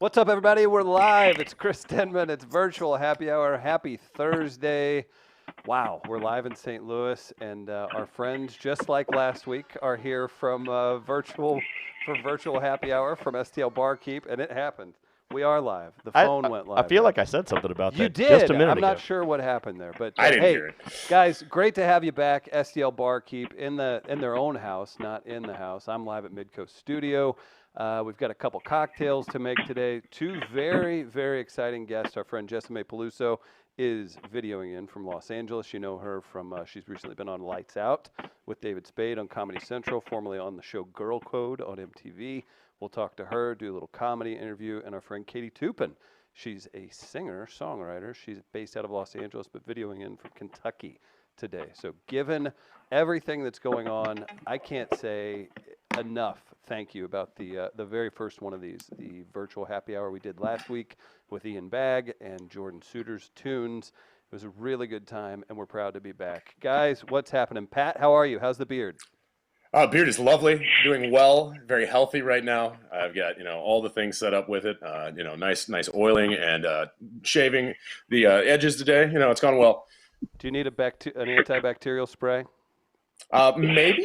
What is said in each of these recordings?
What's up, everybody? We're live. It's Chris Denman. It's virtual happy hour. Happy Thursday. Wow, we're live in St. Louis, and our friends, just like last week, are here from virtual happy hour from STL Barkeep, and it happened. We are live. The phone went live. I feel like I said something about that you did. just a minute I'm ago. not sure what happened there, but I didn't hey, hear it. guys, great to have you back. STL Barkeep in their own house, not in the house. I'm live at Midcoast Studio. We've got a couple cocktails to make today. Two very, very exciting guests. Our friend Jessimae Peluso is videoing in from Los Angeles. You know her from, she's recently been on Lights Out with David Spade on Comedy Central, formerly on the show Girl Code on MTV. We'll talk to her, do a little comedy interview, and our friend Katie Toupin. She's a singer, songwriter. She's based out of Los Angeles, but videoing in from Kentucky today. So given everything that's going on, I can't say enough thank you about the very first one of these, the virtual happy hour we did last week with Ian Bagg and Jordan Suter's Tunes. It was a really good time, and we're proud to be back. Guys, what's happening? Pat, how are you? How's the beard? Beard is lovely, doing well, very healthy right now. I've got, all the things set up with it, nice oiling and shaving the edges today. It's gone well. Do you need an antibacterial spray? Maybe.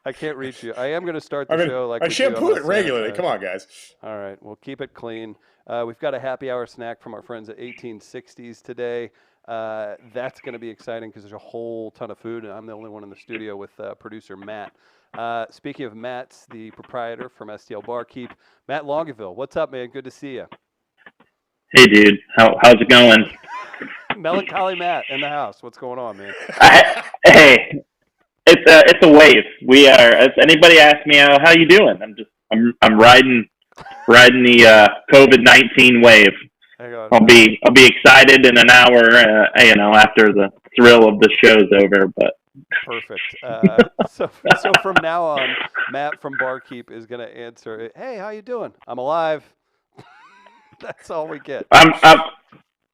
I can't reach you. I am going to start the show like I we do shampoo on it regularly. Come on, guys. All right, we'll keep it clean. We've got a happy hour snack from our friends at 1860s today. That's going to be exciting because there's a whole ton of food, and I'm the only one in the studio with producer Matt. Speaking of Matt's the proprietor from STL Barkeep, Matt Longueville. What's up, man? Good to see you. Hey, dude. How's it going? Melancholy Matt in the house. What's going on, man? Hey, it's a wave. We are. If anybody asks me how you doing, I'm riding the COVID-19 wave. Hang on. I'll be excited in an hour, after the thrill of the show's over. But perfect. So from now on, Matt from Barkeep is going to answer. Hey, how you doing? I'm alive. That's all we get. I'm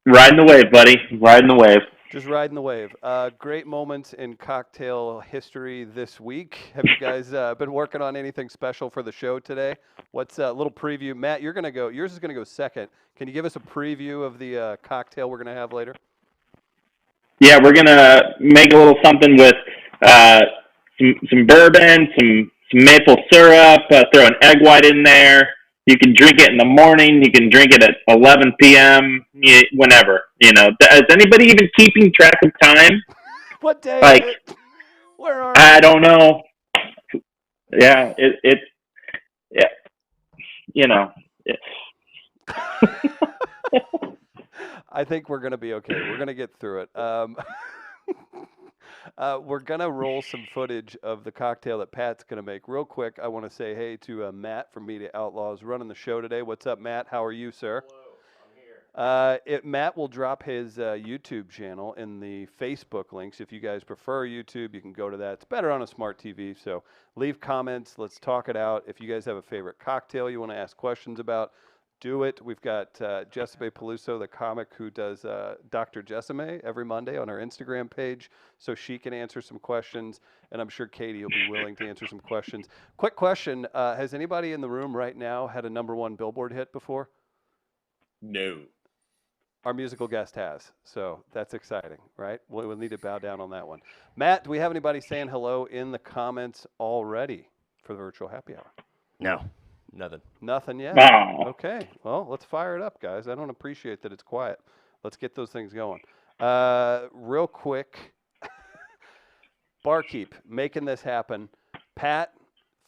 riding the wave, buddy. Riding the wave. Just riding the wave. Great moments in cocktail history this week. Have you guys been working on anything special for the show today? What's a little preview? Matt, you're gonna go. Yours is gonna go second. Can you give us a preview of the cocktail we're gonna have later? Yeah, we're gonna make a little something with some bourbon, some maple syrup. Throw an egg white in there. You can drink it in the morning. You can drink it at 11 p.m. Whenever. Is anybody even keeping track of time? What day? Like, is it? Where are I don't know. Yeah, I think we're gonna be okay. We're gonna get through it. We're going to roll some footage of the cocktail that Pat's going to make. Real quick, I want to say hey to Matt from Media Outlaws running the show today. What's up, Matt? How are you, sir? Hello, I'm here. Matt will drop his YouTube channel in the Facebook links. If you guys prefer YouTube, you can go to that. It's better on a smart TV, so leave comments. Let's talk it out. If you guys have a favorite cocktail you want to ask questions about, do it. We've got Jessimae Peluso, the comic who does Dr. Jessimae every Monday on our Instagram page, so she can answer some questions, and I'm sure Katie will be willing to answer some questions. Quick question, has anybody in the room right now had a #1 Billboard hit before? No. Our musical guest has, so that's exciting, right? We'll need to bow down on that one. Matt, do we have anybody saying hello in the comments already for the virtual happy hour? No. Nothing yet. Wow. Okay. Well, let's fire it up, guys. I don't appreciate that it's quiet. Let's get those things going. Real quick, Barkeep, making this happen. Pat,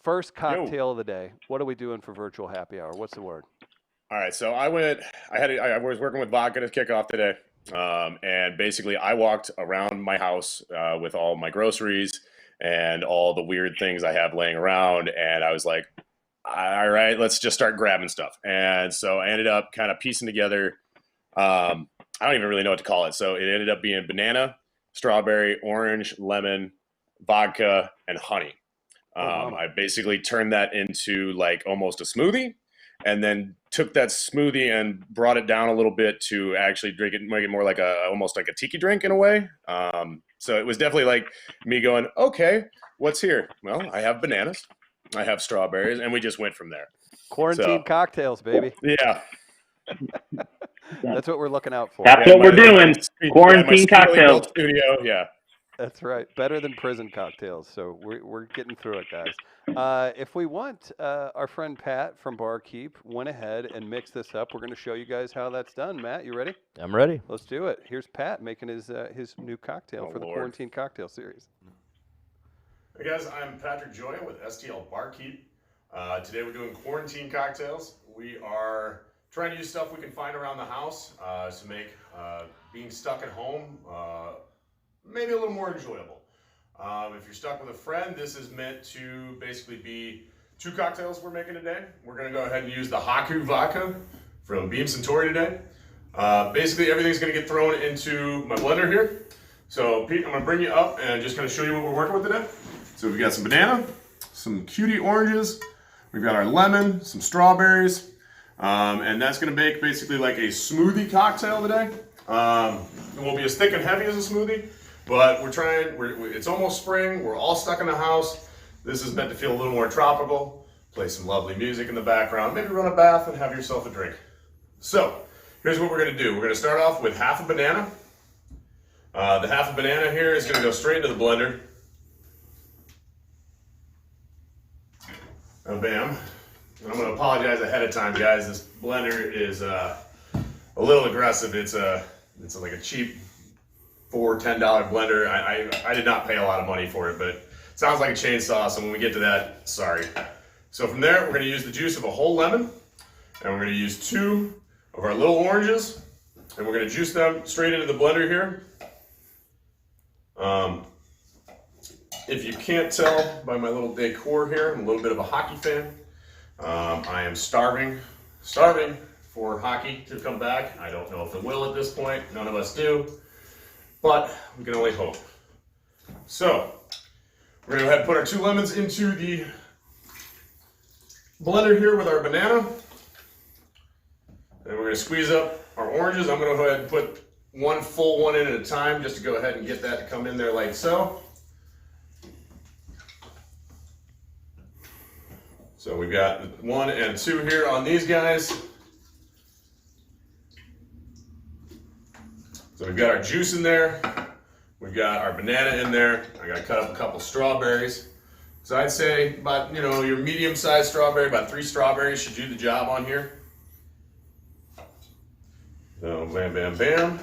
first cocktail of the day. What are we doing for virtual happy hour? What's the word? All right. So I was working with vodka to kick off today. And basically I walked around my house with all my groceries and all the weird things I have laying around. And I was like, all right, let's just start grabbing stuff. And so I ended up kind of piecing together, I don't even really know what to call it. So it ended up being banana, strawberry, orange, lemon, vodka, and honey. I basically turned that into like almost a smoothie, and then took that smoothie and brought it down a little bit to actually drink it, make it more like almost like a tiki drink in a way. So it was definitely like me going, okay, what's here? Well, I have bananas. I have strawberries, and we just went from there. Quarantine cocktails, baby. Yeah. That's what we're looking out for. That's what we're doing. Quarantine cocktails. Studio. Yeah. That's right. Better than prison cocktails. So we're getting through it, guys. If we want, our friend Pat from Barkeep went ahead and mixed this up. We're going to show you guys how that's done. Matt, you ready? I'm ready. Let's do it. Here's Pat making his new cocktail for the Quarantine Cocktail Series. Hey guys, I'm Patrick Gioia with STL Barkeep. Today we're doing quarantine cocktails. We are trying to use stuff we can find around the house to make being stuck at home maybe a little more enjoyable. If you're stuck with a friend, this is meant to basically be 2 cocktails we're making today. We're going to go ahead and use the Haku vodka from Beam Suntory today. Basically everything's going to get thrown into my blender here. So Pete, I'm going to bring you up and just kind of show you what we're working with today. So we've got some banana, some cutie oranges, we've got our lemon, some strawberries, and that's going to make basically like a smoothie cocktail today. It won't be as thick and heavy as a smoothie, but it's almost spring, we're all stuck in the house. This is meant to feel a little more tropical. Play some lovely music in the background, maybe run a bath and have yourself a drink. So here's what we're going to do. We're going to start off with half a banana. The half a banana here is going to go straight into the blender. Oh, bam. I'm going to apologize ahead of time, guys. This blender is a little aggressive. It's like a cheap $10 blender. I did not pay a lot of money for it, but it sounds like a chainsaw, so when we get to that, sorry. So from there, we're going to use the juice of a whole lemon, and we're going to use 2 of our little oranges, and we're going to juice them straight into the blender here. If you can't tell by my little decor here, I'm a little bit of a hockey fan. I am starving for hockey to come back. I don't know if it will at this point. None of us do, but we can only hope. So we're gonna go ahead and put our 2 lemons into the blender here with our banana. And we're gonna squeeze up our oranges. I'm gonna go ahead and put 1 full one in at a time just to go ahead and get that to come in there like so. So we've got 1 and 2 here on these guys. So we've got our juice in there. We've got our banana in there. I got to cut up a couple strawberries. So I'd say about, your medium-sized strawberry, about 3 strawberries should do the job on here. So bam, bam, bam.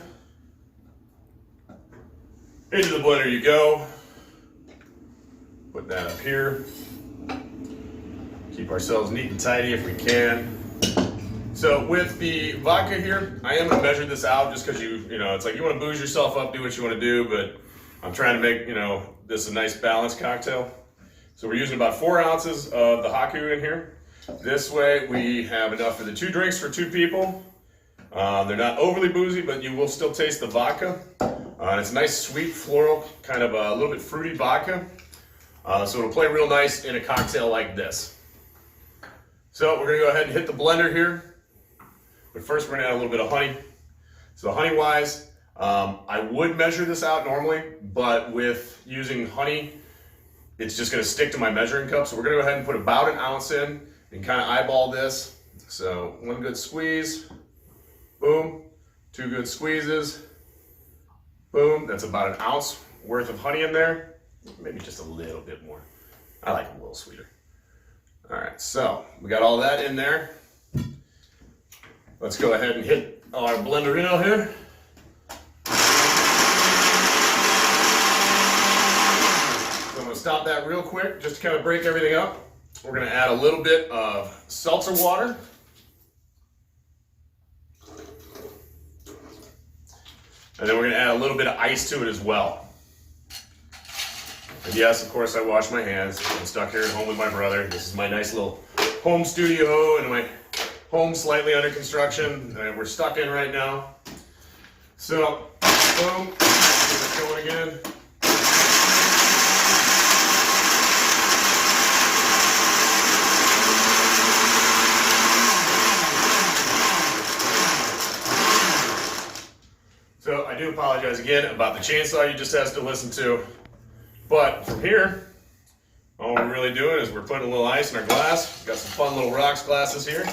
Into the blender you go. Put that up here. Keep ourselves neat and tidy if we can. So with the vodka here, I am going to measure this out just because it's like you want to booze yourself up, do what you want to do, but I'm trying to make, this a nice balanced cocktail. So we're using about 4 ounces of the Haku in here. This way we have enough for the 2 drinks for 2 people. They're not overly boozy, but you will still taste the vodka. It's a nice, sweet, floral, kind of a little bit fruity vodka. So it'll play real nice in a cocktail like this. So we're going to go ahead and hit the blender here. But first we're going to add a little bit of honey. So honey-wise, I would measure this out normally, but with using honey, it's just going to stick to my measuring cup. So we're going to go ahead and put about 1 ounce in and kind of eyeball this. So 1 good squeeze, boom, 2 good squeezes, boom. That's about 1 ounce worth of honey in there. Maybe just a little bit more. I like it a little sweeter. All right, so we got all that in there. Let's go ahead and hit our blenderino here. So I'm gonna stop that real quick just to kind of break everything up. We're gonna add a little bit of seltzer water. And then we're gonna add a little bit of ice to it as well. And yes, of course, I wash my hands. I'm stuck here at home with my brother. This is my nice little home studio and my home slightly under construction that we're stuck in right now. So, boom, get it going again. So I do apologize again about the chainsaw you just had to listen to. But from here, All we're really doing is we're putting a little ice in our glass. Got some fun little rocks glasses here.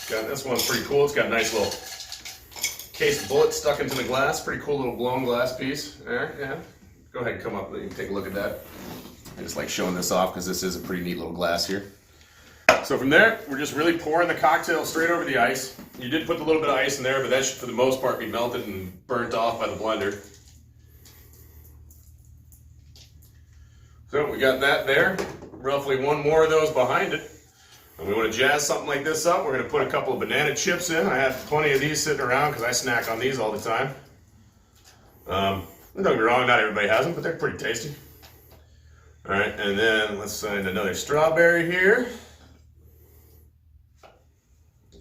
Got this one's pretty cool. It's got a nice little case of bullets stuck into the glass. Pretty cool little blown glass piece. There, yeah. Go ahead and come up. You can take a look at that. I just like showing this off because this is a pretty neat little glass here. So from there, we're just really pouring the cocktail straight over the ice. You did put a little bit of ice in there, but that should, for the most part, be melted and burnt off by the blender. So we got that there, roughly one more of those behind it. And we want to jazz something like this up. We're going to put a couple of banana chips in. I have plenty of these sitting around because I snack on these all the time. Don't get me wrong, not everybody has them, but they're pretty tasty. All right, and then let's find another strawberry here.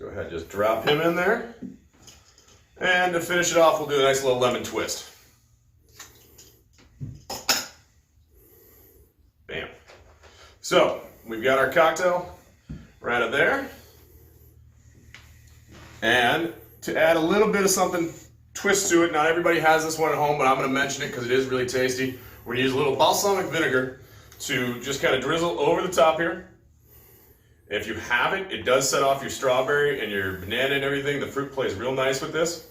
Go ahead, just drop him in there. And to finish it off, we'll do a nice little lemon twist. Bam. So, we've got our cocktail right up there. And to add a little bit of something, twist to it, not everybody has this one at home, but I'm going to mention it because it is really tasty. We're going to use a little balsamic vinegar to just kind of drizzle over the top here. If you have it, it does set off your strawberry and your banana and everything. The fruit plays real nice with this.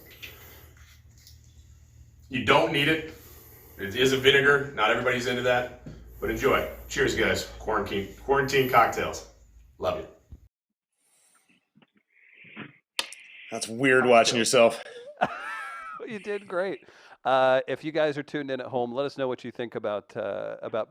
You don't need it. It is a vinegar. Not everybody's into that. But enjoy. Cheers, guys. Quarantine cocktails. Love you. That's weird watching yourself. You did great. If you guys are tuned in at home, let us know what you think about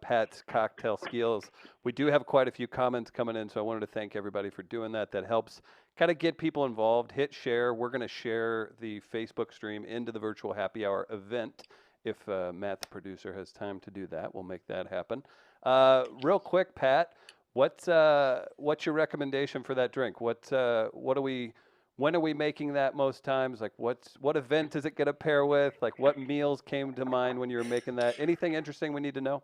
Pat's cocktail skills. We do have quite a few comments coming in, so I wanted to thank everybody for doing that. That helps kind of get people involved. Hit share. We're going to share the Facebook stream into the virtual happy hour event. If Matt, the producer, has time to do that, we'll make that happen. Real quick, Pat, what's your recommendation for that drink? When are we making that most times? Like, what event is it going to pair with? Like, what meals came to mind when you were making that? Anything interesting we need to know?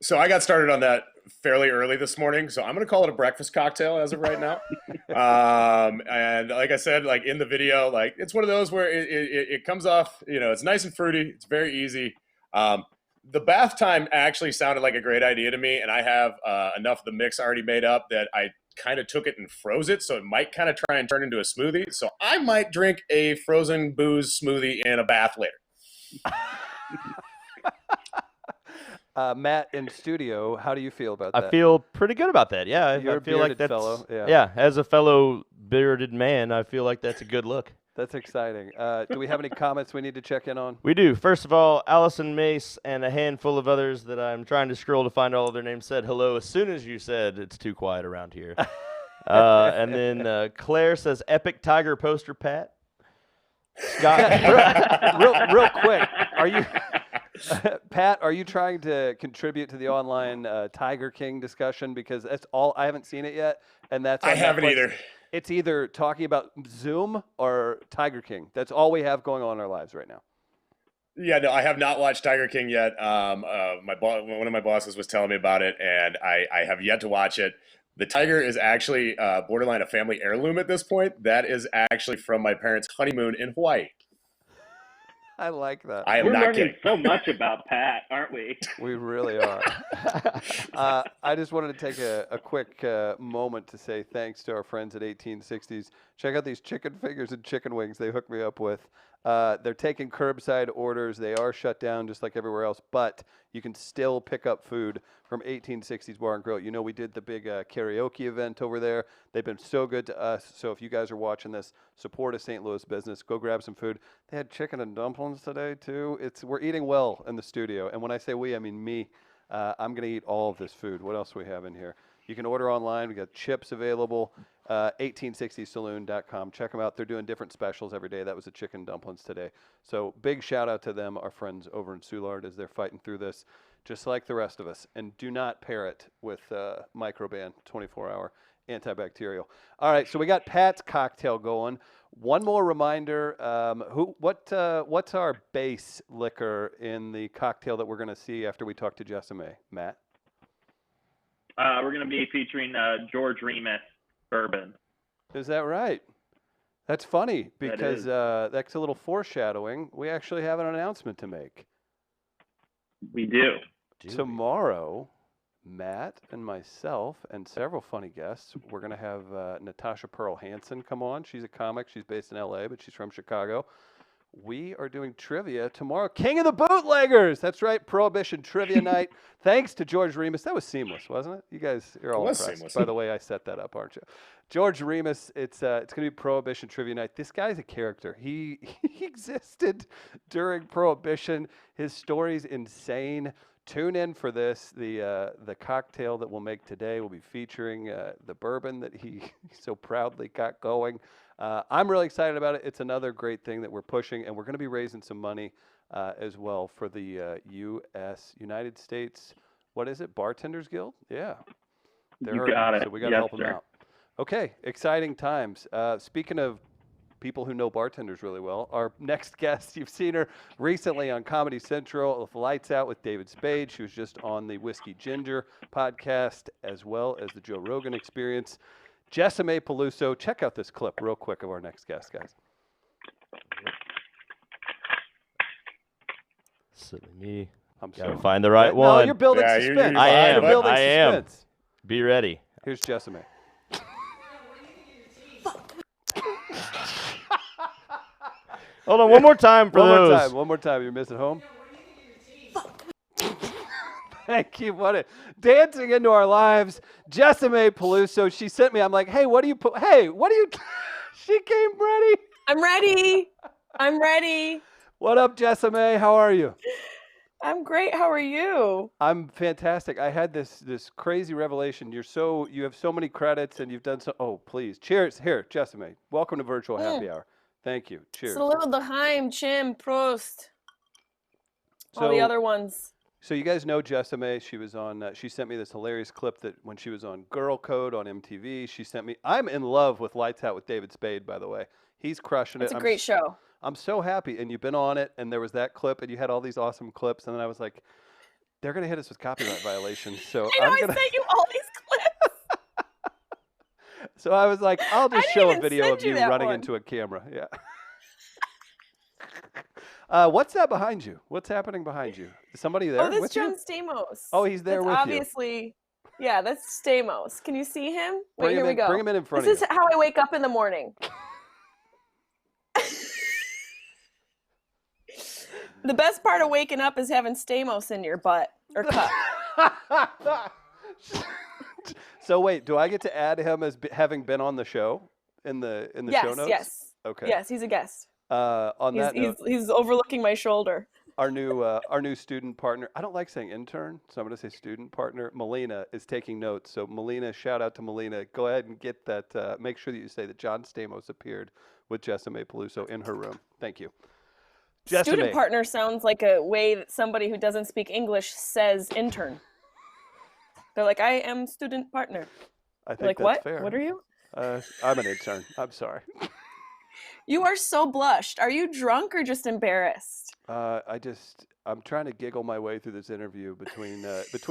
So I got started on that fairly early this morning. So I'm going to call it a breakfast cocktail as of right now. And like I said, like in the video, like it's one of those where it comes off, it's nice and fruity. It's very easy. The bath time actually sounded like a great idea to me. And I have enough of the mix already made up that I kind of took it and froze it, so it might kind of try and turn into a smoothie. So I might drink a frozen booze smoothie in a bath later. Matt in studio, how do you feel about that? I feel pretty good about that. Yeah, You're I feel like that's fellow. Yeah, as a fellow bearded man, I feel like that's a good look. That's exciting. Do we have any comments we need to check in on? We do. First of all, Allison Mace and a handful of others that I'm trying to scroll to find all of their names said hello as soon as you said it's too quiet around here. And then Claire says, epic tiger poster, Pat. Scott, real quick, are you, Pat, are you trying to contribute to the online Tiger King discussion? Because that's all, I haven't seen it yet. And that's I haven't either. It's either talking about Zoom or Tiger King. That's all we have going on in our lives right now. Yeah, no, I have not watched Tiger King yet. One of my bosses was telling me about it, and I have yet to watch it. The tiger is actually borderline a family heirloom at this point. That is actually from my parents' honeymoon in Hawaii. I like that. I am We're not learning kidding. so much about Pat, aren't we? We really are. I just wanted to take a quick moment to say thanks to our friends at 1860s. Check out these chicken fingers and chicken wings they hooked me up with. They're taking curbside orders. They are shut down just like everywhere else, but you can still pick up food from 1860s Bar and Grill. You know, we did the big karaoke event over there. They've been so good to us. So if you guys are watching this, support a St. Louis business. Go grab some food. They had chicken and dumplings today too. We're eating well in the studio. And when I say we, I mean me. I'm going to eat all of this food. What else do we have in here? You can order online. We got chips available. 1860saloon.com. Check them out. They're doing different specials every day. That was the chicken dumplings today. So big shout out to them, our friends over in Soulard, as they're fighting through this, just like the rest of us. And do not pair it with Microban 24-hour antibacterial. All right, so we got Pat's cocktail going. One more reminder: what's our base liquor in the cocktail that we're going to see after we talk to Jessimae? Matt. We're going to be featuring George Remus bourbon. Is that right? That's funny because that's a little foreshadowing. We actually have an announcement to make. We do. Tomorrow, Matt and myself and several funny guests. We're going to have Natasha Pearl Hansen come on. She's a comic. She's based in LA, but she's from Chicago. We are doing trivia tomorrow. King of the Bootleggers. That's right. Prohibition Trivia Night. Thanks to George Remus. That was seamless, wasn't it? You guys are all impressed seamless. by the way I set that up, aren't you? George Remus, it's going to be Prohibition Trivia Night. This guy's a character. He existed during Prohibition. His story's insane. Tune in for this. The cocktail that we'll make today will be featuring the bourbon that he so proudly got going. I'm really excited about it. It's another great thing that we're pushing, and we're going to be raising some money as well for the United States, what is it, Bartenders Guild? Yeah. You got it. So we got to help them out. Okay, exciting times. Speaking of people who know bartenders really well, our next guest, you've seen her recently on Comedy Central with Lights Out with David Spade. She was just on the Whiskey Ginger podcast as well as the Joe Rogan Experience. Jessimae Peluso. Check out this clip real quick of our next guest, guys. Silly me. I'm Gotta sorry. find the right No, one. you're building Yeah, suspense. you're I am. You're building I am. suspense. Be ready. Here's Jessimae. Hold on, one more time for those. One more time. You're missing home. Thank you. What a dancing into our lives. Jessimae Peluso. She sent me. I'm like, hey, what do you put? Hey, what do you? She came ready. I'm ready. I'm ready. What up, Jessimae? How are you? I'm great. How are you? I'm fantastic. I had this crazy revelation. You have so many credits and you've done so. Oh, please. Cheers. Here, Jessimae. Welcome to Virtual Happy Hour. Thank you. Cheers. Salute l'chaim, Chim, Prost. All the other ones. So you guys know Jessimae. She was on. She sent me this hilarious clip that when she was on Girl Code on MTV, she sent me. I'm in love with Lights Out with David Spade, by the way. He's crushing it. It's a great show. I'm so happy. And you've been on it, and there was that clip, and you had all these awesome clips, and then I was like, they're gonna hit us with copyright violations. So I know. I sent you all these clips. So I was like, I'll just show a video send of you you that running one. into a camera. Yeah. What's that behind you? What's happening behind you? Is somebody there Oh, that's with John you? Stamos. Oh, he's there That's with obviously, yeah, that's Stamos. Can you see him? Wait, Bring here him we in, go. bring him in front This of is how I wake up in the morning. The best part of waking up is having Stamos in your butt or cup. So wait, do I get to add him as having been on the show in the show notes? Yes. Okay. Yes, he's a guest. On that note, He's overlooking my shoulder. our new student partner. I don't like saying intern, so I'm going to say student partner. Melina is taking notes. So Melina, shout out to Melina. Go ahead and get that. Make sure that you say that John Stamos appeared with Jessimae Peluso in her room. Thank you. Student Jessimae. partner sounds like a way that somebody who doesn't speak English says intern. They're like, I am student partner. I think You're like, that's what? fair. What are you? I'm an intern. I'm sorry. You are so blushed. Are you drunk or just embarrassed? I'm trying to giggle my way through this interview between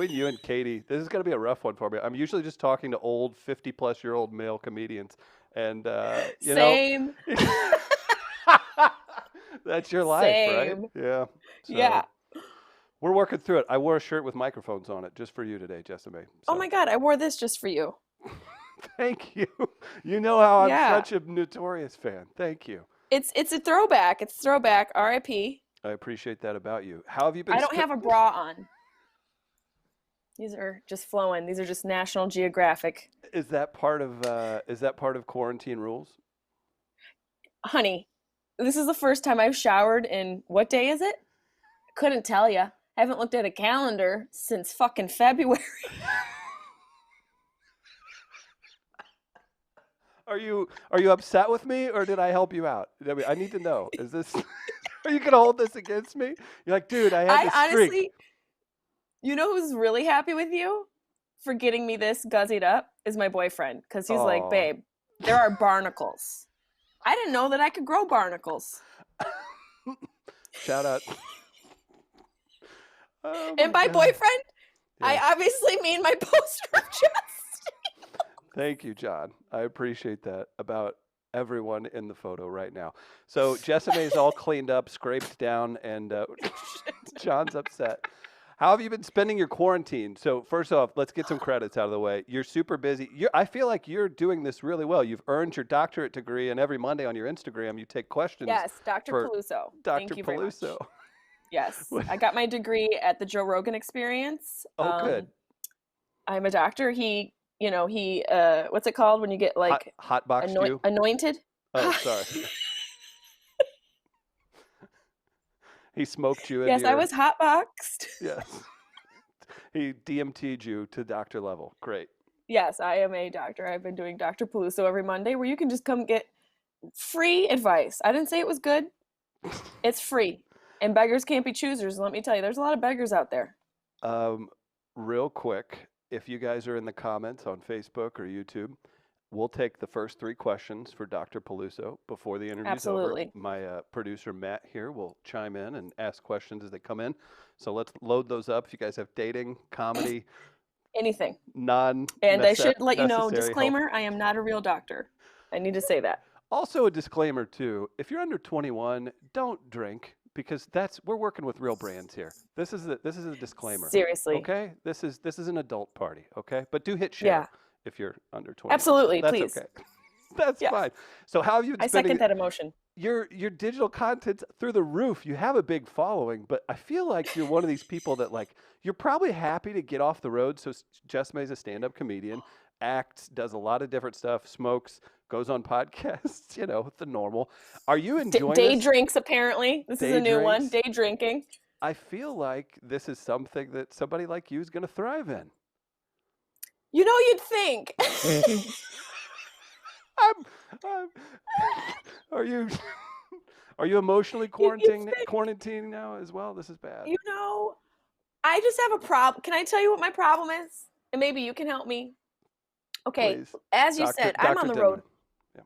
you and Katie. This is going to be a rough one for me. I'm usually just talking to old 50-plus-year-old male comedians, and Same. That's your life, right? Same. Yeah. So Yeah. We're working through it. I wore a shirt with microphones on it just for you today, Jessimae. Oh So, my God, I wore this just for you. Thank you. You know how I'm Yeah. such a notorious fan. Thank you. It's a throwback. It's throwback. R.I.P. I appreciate that about you. How have you been? I don't have a bra on. These are just flowing. These are just National Geographic. Is that part of quarantine rules? Honey, this is the first time I've showered in, what day is it? Couldn't tell ya. Haven't looked at a calendar since fucking February. Are you upset with me, or did I help you out? I mean, I need to know. Is this? Are you gonna hold this against me? You're like, dude, I had this streak. Honestly, you know who's really happy with you for getting me this guzzied up is my boyfriend, because he's Aw. like, babe, there are barnacles. I didn't know that I could grow barnacles. Shout out. Oh And by God. boyfriend, Yeah. I obviously mean my poster of Justin. Thank you, John. I appreciate that about everyone in the photo right now. So Jessimae's all cleaned up, scraped down, and John's upset. How have you been spending your quarantine? So first off, let's get some credits out of the way. You're super busy. I feel like you're doing this really well. You've earned your doctorate degree, and every Monday on your Instagram, you take questions. Yes, Dr. for Peluso. Dr. Thank you very much. Peluso. Yes, I got my degree at the Joe Rogan Experience. Oh, good. I'm a doctor. He what's it called when you get like hot boxed you? Anointed? Oh, sorry. He smoked you. Yes, I was hotboxed. Yes. He DMT'd you to doctor level. Great. Yes, I am a doctor. I've been doing Dr. Peluso every Monday, where you can just come get free advice. I didn't say it was good. It's free. And beggars can't be choosers. Let me tell you, there's a lot of beggars out there. Real quick, if you guys are in the comments on Facebook or YouTube, we'll take the first 3 questions for Dr. Peluso before the interview's Absolutely. over. My producer, Matt, here will chime in and ask questions as they come in. So let's load those up. If you guys have dating, comedy, anything. And I should let you know, necessary disclaimer, help. I am not a real doctor. I need to say that. Also a disclaimer too, if you're under 21, don't drink, because we're working with real brands here. This is a disclaimer. Seriously. Okay? This is an adult party, okay? But do hit share if you're under 21. Absolutely, That's please. Okay. That's fine. So how have you been I spending second that emotion. your digital content's through the roof. You have a big following, but I feel like you're one of these people that, like, you're probably happy to get off the road. So Jessimae's a stand-up comedian, acts, does a lot of different stuff, smokes, goes on podcasts, the normal. Are you enjoying day this? drinks, apparently. This is a new one. Day drinking. I feel like this is something that somebody like you is going to thrive in. You'd think. Are you emotionally quarantining now as well? This is bad. I just have a problem. Can I tell you what my problem is? And maybe you can help me. Okay, Please. As you said, I'm on the road. Yeah.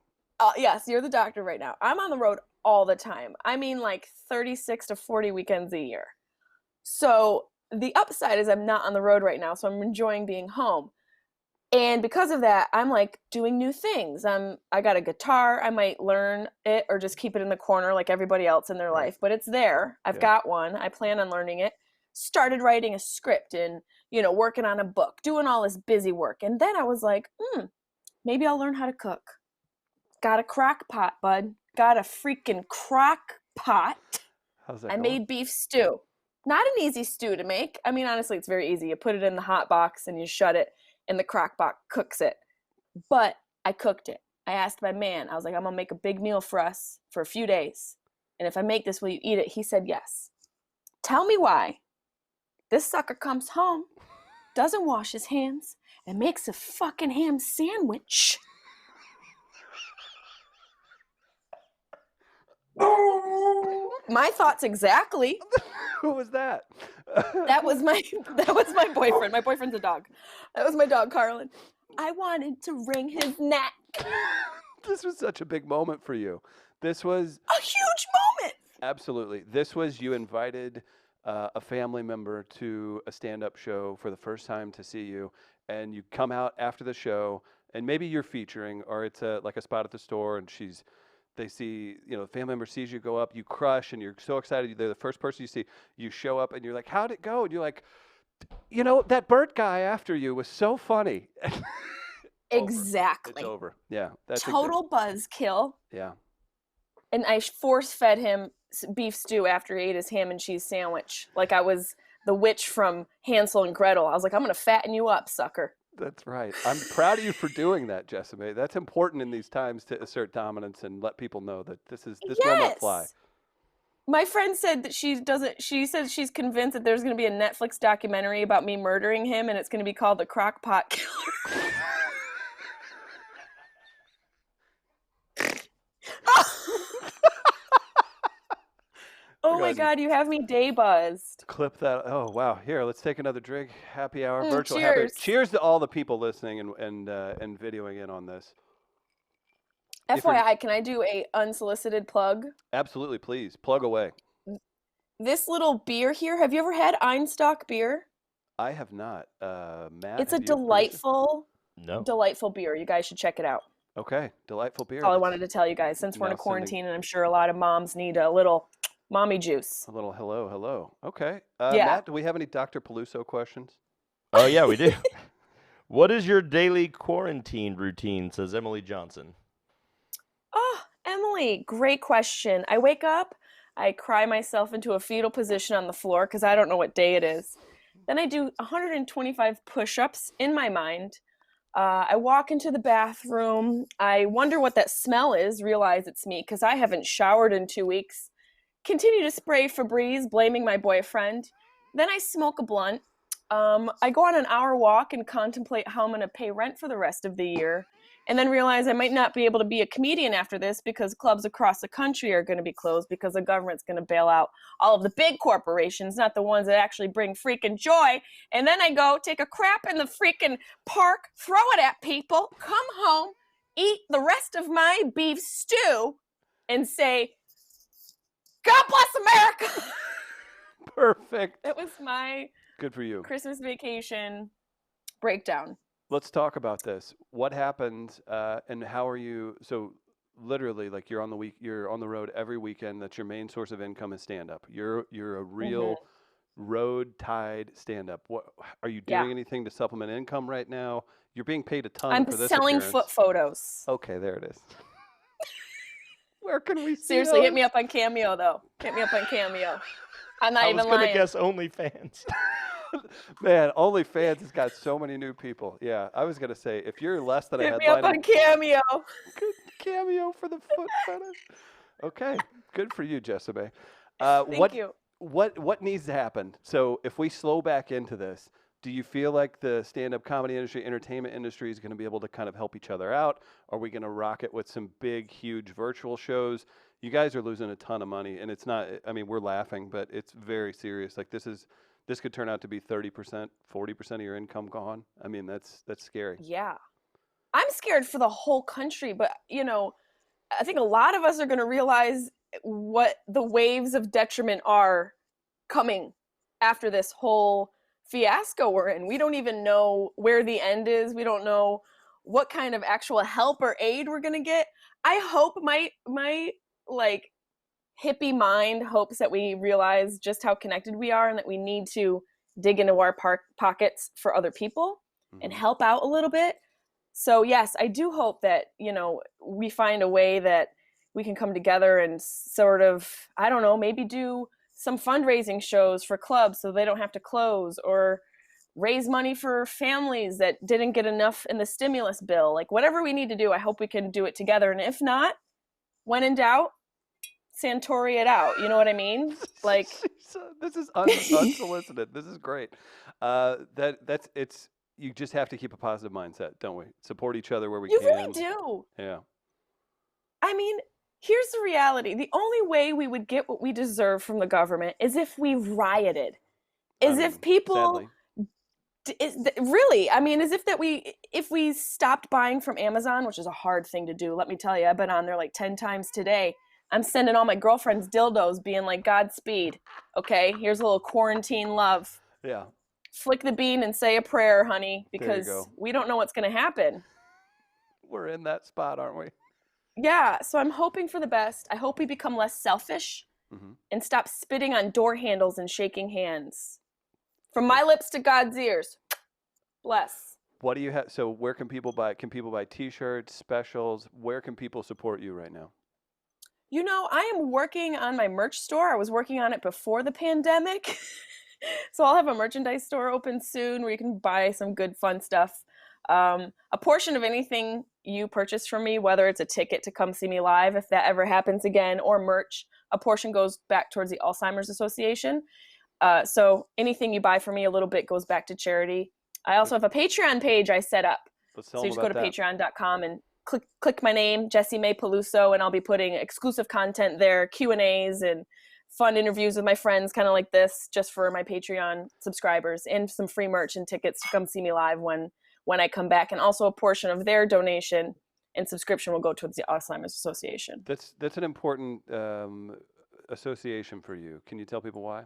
Yes, you're the doctor right now. I'm on the road all the time. I mean, like 36 to 40 weekends a year. So the upside is I'm not on the road right now, so I'm enjoying being home. And because of that, I'm like doing new things. I got a guitar. I might learn it or just keep it in the corner like everybody else in their life. But it's there. I've got one. I plan on learning it. Started writing a script and, working on a book, doing all this busy work. And then I was like, maybe I'll learn how to cook. Got a crock pot, bud. Got a freaking crock pot. How's that I going? made beef stew. Not an easy stew to make. I mean, honestly, it's very easy. You put it in the hot box and you shut it, and the crock pot cooks it. But I cooked it. I asked my man. I was like, I'm going to make a big meal for us for a few days. And if I make this, will you eat it? He said yes. Tell me why. This sucker comes home, doesn't wash his hands, and makes a fucking ham sandwich. My thoughts exactly. Who was that? That was my boyfriend. My boyfriend's a dog. That was my dog, Carlin. I wanted to wring his neck. This was such a big moment for you. This was a huge moment. Absolutely. This was, you invited a family member to a stand-up show for the first time to see you, and you come out after the show, and maybe you're featuring, or it's like a spot at the store, and they see, the family member sees you go up, you crush, and you're so excited. They're the first person you see. You show up, and you're like, how'd it go? And you're like, that Bert guy after you was so funny. Exactly. It's over. Yeah. That's total buzzkill. Yeah. And I force-fed him beef stew after he ate his ham and cheese sandwich. Like I was the witch from Hansel and Gretel. I was like, I'm going to fatten you up, sucker. That's right. I'm proud of you for doing that, Jessimae. That's important in these times to assert dominance and let people know that this will not fly. My friend said that she said she's convinced that there's going to be a Netflix documentary about me murdering him, and it's going to be called The Crock Pot Killer. Oh my God, you have me day buzzed. Clip that. Oh, wow. Here, let's take another drink. Happy hour, virtual cheers. happy. Cheers to all the people listening and videoing in on this. FYI, can I do a unsolicited plug? Absolutely, please. Plug away. This little beer here, have you ever had Einstock beer? I have not. Matt, it's a delightful beer. You guys should check it out. Okay, delightful beer. That's all I wanted to tell you guys, since we're in a quarantine, and I'm sure a lot of moms need a little mommy juice. A little hello. Okay. Yeah. Matt, do we have any Dr. Peluso questions? Oh, yeah, we do. What is your daily quarantine routine, says Emily Johnson. Oh, Emily, great question. I wake up, I cry myself into a fetal position on the floor because I don't know what day it is. Then I do 125 push-ups in my mind. I walk into the bathroom. I wonder what that smell is, realize it's me because I haven't showered in 2 weeks. Continue to spray Febreze, blaming my boyfriend. Then I smoke a blunt. I go on an hour walk and contemplate how I'm going to pay rent for the rest of the year. And then realize I might not be able to be a comedian after this because clubs across the country are going to be closed because the government's going to bail out all of the big corporations, not the ones that actually bring freaking joy. And then I go take a crap in the freaking park, throw it at people, come home, eat the rest of my beef stew, and say, God bless America. Perfect. It was my Good for you. Christmas vacation breakdown. Let's talk about this. What happened, and how are you? So, literally, like you're on the road every weekend. That's your main source of income is stand up. You're a real road tied stand up. What are you doing anything to supplement income right now? You're being paid a ton for this selling appearance. foot photos. Okay, there it is. Where can we see Seriously, those? hit me up on Cameo though. Hit me up on Cameo. I'm not even I was lying. going to guess OnlyFans. Man, OnlyFans has got so many new people. Yeah, I was gonna say if you're less than a Hit me up headliner, on Cameo. good Cameo for the foot fetish. Okay, good for you, Jessimae. Thank you. What needs to happen? So if we slow back into this, do you feel like the stand-up comedy industry, entertainment industry is going to be able to kind of help each other out? Are we going to rock it with some big, huge virtual shows? You guys are losing a ton of money, and it's not. I mean, we're laughing, but it's very serious. Like this could turn out to be 30%, 40% of your income gone. I mean, that's scary. Yeah. I'm scared for the whole country, but I think a lot of us are going to realize what the waves of detriment are coming after this whole fiasco we're in. We don't even know where the end is. We don't know what kind of actual help or aid we're going to get. I hope my like hippie mind hopes that we realize just how connected we are and that we need to dig into our pockets for other people and help out a little bit. So yes, I do hope that, we find a way that we can come together and sort of, I don't know, maybe do some fundraising shows for clubs so they don't have to close, or raise money for families that didn't get enough in the stimulus bill. Like whatever we need to do, I hope we can do it together. And if not, when in doubt, Santori it out. You know what I mean? Like this is unsolicited. This is great. You just have to keep a positive mindset, don't we? Support each other where we can. You really do. Yeah. I mean, here's the reality. The only way we would get what we deserve from the government is if we rioted. If people if we stopped buying from Amazon, which is a hard thing to do. Let me tell you, I've been on there like 10 times today. I'm sending all my girlfriends dildos being like, Godspeed. Okay, here's a little quarantine love. Yeah. Flick the bean and say a prayer, honey, because we don't know what's going to happen. We're in that spot, aren't we? Yeah, so I'm hoping for the best. I hope we become less selfish and stop spitting on door handles and shaking hands. From my lips to God's ears. Bless. What do you have? So where can people buy? Can people buy T-shirts, specials? Where can people support you right now? I am working on my merch store. I was working on it before the pandemic. So I'll have a merchandise store open soon where you can buy some good, fun stuff. A portion of anything you purchase from me, whether it's a ticket to come see me live, if that ever happens again, or merch, a portion goes back towards the Alzheimer's Association. So anything you buy from me, a little bit goes back to charity. I also have a Patreon page I set up. So you just go to patreon.com and click my name, Jessimae Peluso, and I'll be putting exclusive content there, Q&As and fun interviews with my friends, kind of like this, just for my Patreon subscribers, and some free merch and tickets to come see me live when I come back. And also a portion of their donation and subscription will go towards the Alzheimer's Association. That's an important association for you. Can you tell people why?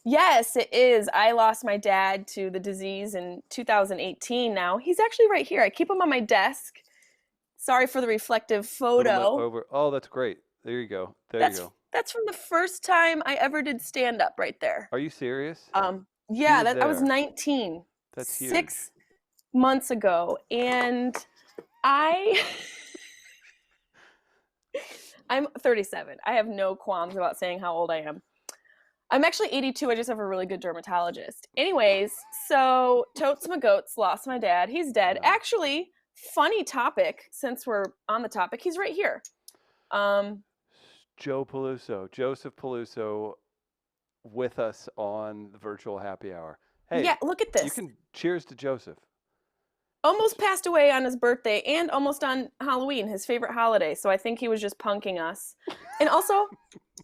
Yes, it is. I lost my dad to the disease in 2018 now. He's actually right here. I keep him on my desk. Sorry for the reflective photo. Oh, that's great. There you go. There you go. That's from the first time I ever did stand up right there. Are you serious? Yeah, was I was there. 19. That's huge. 6 months ago, and I'm 37. I have no qualms about saying how old I am. I'm actually 82. I just have a really good dermatologist. Anyways, so totes my goats, lost my dad. He's dead. Yeah. Actually, funny topic, since we're on the topic, he's right here. Joseph Peluso, with us on the virtual happy hour. Hey, yeah, look at this. You can cheers to Joseph. Almost passed away on his birthday and almost on Halloween, his favorite holiday. So I think he was just punking us. And also,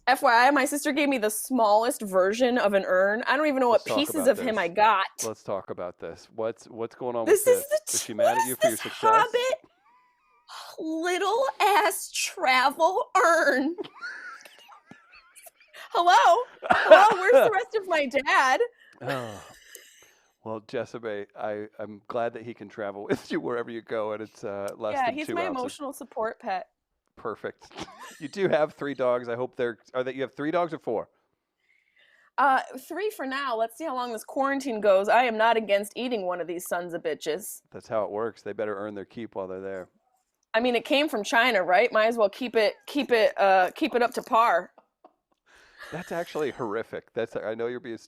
FYI, my sister gave me the smallest version of an urn. I don't even know what pieces of him I got. Let's talk about this. What's going on this with is this? Is she mad at you for your success? Hobbit little ass travel urn. Hello? Where's the rest of my dad? Oh. Well, Jessimae, I'm glad that he can travel with you wherever you go, and it's less than 2 ounces. Yeah, he's my emotional support pet. Perfect. You do have 3 dogs. I hope you have 3 dogs or 4? 3 for now. Let's see how long this quarantine goes. I am not against eating one of these sons of bitches. That's how it works. They better earn their keep while they're there. I mean, it came from China, right? Might as well keep it up to par. That's actually horrific. I know you're being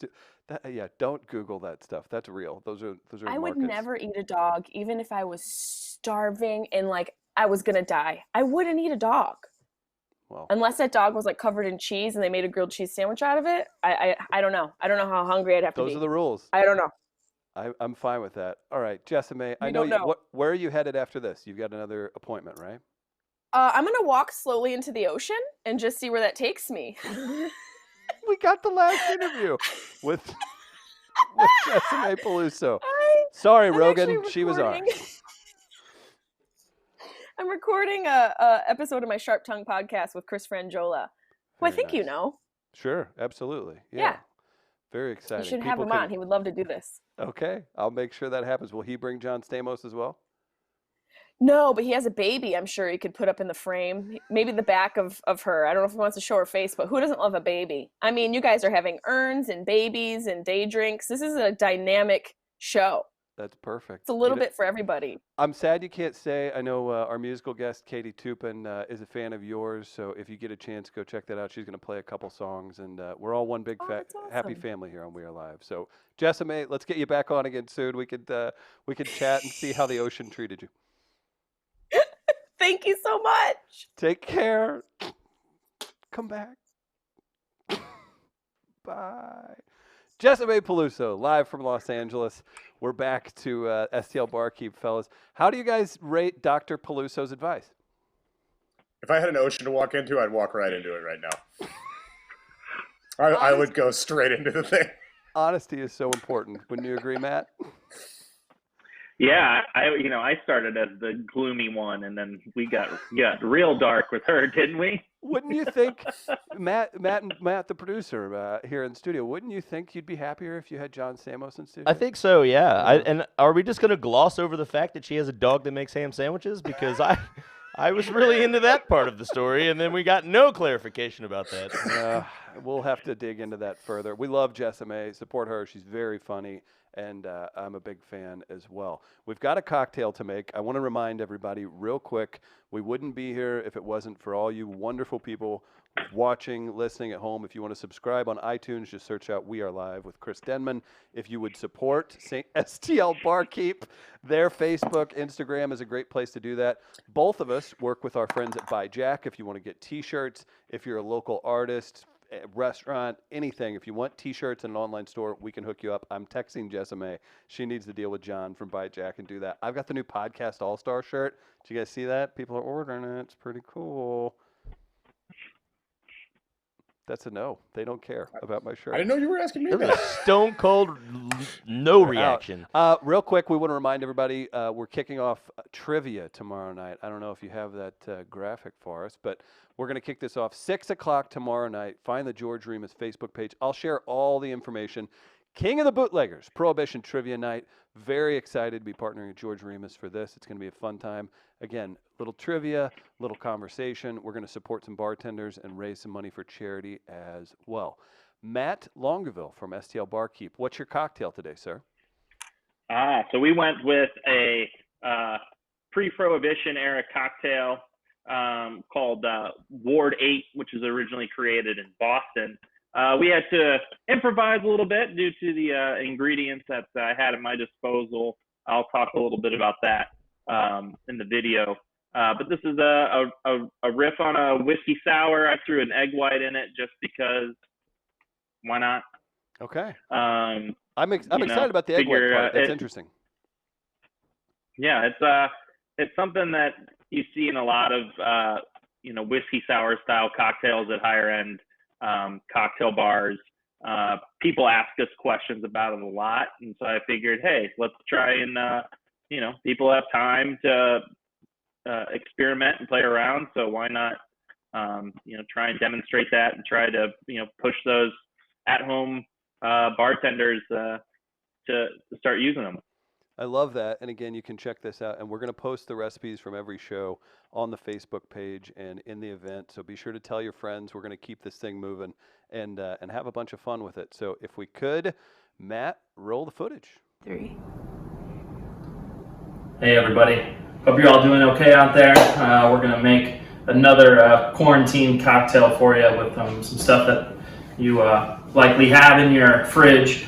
don't Google that stuff. That's real. Those are I would markets. never eat a dog, even if I was starving and like I was gonna die. I wouldn't eat a dog. Well, unless that dog was like covered in cheese and they made a grilled cheese sandwich out of it. I don't know. I don't know how hungry I'd have to be. Those are the rules. I don't know. I'm fine with that. All right, Jessimae, I don't know. Where are you headed after this? You've got another appointment, right? I'm gonna walk slowly into the ocean and just see where that takes me. We got the last interview with Jessimae Peluso. Sorry, Rogan, she was ours. I'm recording a episode of my Sharp Tongue podcast with Chris Frangiola, who I think you know. Sure, absolutely. Yeah. Very exciting. You should have him on. He would love to do this. Okay, I'll make sure that happens. Will he bring John Stamos as well? No, but he has a baby I'm sure he could put up in the frame. Maybe the back of her. I don't know if he wants to show her face, but who doesn't love a baby? I mean, you guys are having urns and babies and day drinks. This is a dynamic show. That's perfect. It's a little bit for everybody. I'm sad you can't say. I know our musical guest, Katie Toupin, is a fan of yours. So if you get a chance, go check that out. She's going to play a couple songs. And we're all one big happy family here on We Are Live. So Jessimae, let's get you back on again soon. We could chat and see how the ocean treated you. Thank you so much. Take care. Come back. Bye. Jessimae Peluso, live from Los Angeles. We're back to STL Barkeep, fellas. How do you guys rate Dr. Peluso's advice? If I had an ocean to walk into, I'd walk right into it right now. I would go straight into the thing. Honesty is so important. Wouldn't you agree, Matt? Yeah, I started as the gloomy one, and then we got real dark with her, didn't we? Wouldn't you think, Matt, the producer here in the studio, wouldn't you think you'd be happier if you had John Stamos in studio? I think so, yeah. And are we just going to gloss over the fact that she has a dog that makes ham sandwiches? Because I was really into that part of the story, and then we got no clarification about that. We'll have to dig into that further. We love Jessimae. Support her. She's very funny. And I'm a big fan as well. We've got a cocktail to make. I want to remind everybody real quick, we wouldn't be here if it wasn't for all you wonderful people watching, listening at home. If you want to subscribe on iTunes, just search out We Are Live with Chris Denman. If you would support STL Barkeep, their Facebook, Instagram is a great place to do that. Both of us work with our friends at Buy Jack. If you want to get T-shirts, if you're a local artist, restaurant, anything. If you want T-shirts in an online store, we can hook you up. I'm texting Jessimae. She needs to deal with John from Bite Jack and do that. I've got the new Podcast All-Star shirt. Did you guys see that? People are ordering it. It's pretty cool. That's a no. They don't care about my shirt. I didn't know you were asking me That was that. a stone cold no reaction. Real quick, we want to remind everybody we're kicking off trivia tomorrow night. I don't know if you have that graphic for us, but we're going to kick this off 6 o'clock tomorrow night. Find the George Remus Facebook page. I'll share all the information. King of the Bootleggers, Prohibition Trivia Night. Very excited to be partnering with George Remus for this. It's going to be a fun time. Again, little trivia, little conversation. We're going to support some bartenders and raise some money for charity as well. Matt Longueville from STL Barkeep. What's your cocktail today, sir? So we went with a pre-Prohibition era cocktail called Ward 8, which was originally created in Boston. We had to improvise a little bit due to the ingredients that I had at my disposal. I'll talk a little bit about that in the video. But this is a riff on a whiskey sour. I threw an egg white in it just because. Why not? Okay. I'm excited about the egg white part. That's interesting. Yeah, it's something that you see in a lot of whiskey sour style cocktails at higher end cocktail bars. People ask us questions about it a lot, and so I figured, hey, let's try and people have time to experiment and play around, so why not try and demonstrate that and try to push those at home bartenders to start using them. I love that. And again, you can check this out. And we're going to post the recipes from every show on the Facebook page and in the event. So be sure to tell your friends. We're going to keep this thing moving and have a bunch of fun with it. So if we could, Matt, roll the footage. 3. Hey everybody. Hope you're all doing okay out there. We're going to make another quarantine cocktail for you with some stuff that you likely have in your fridge.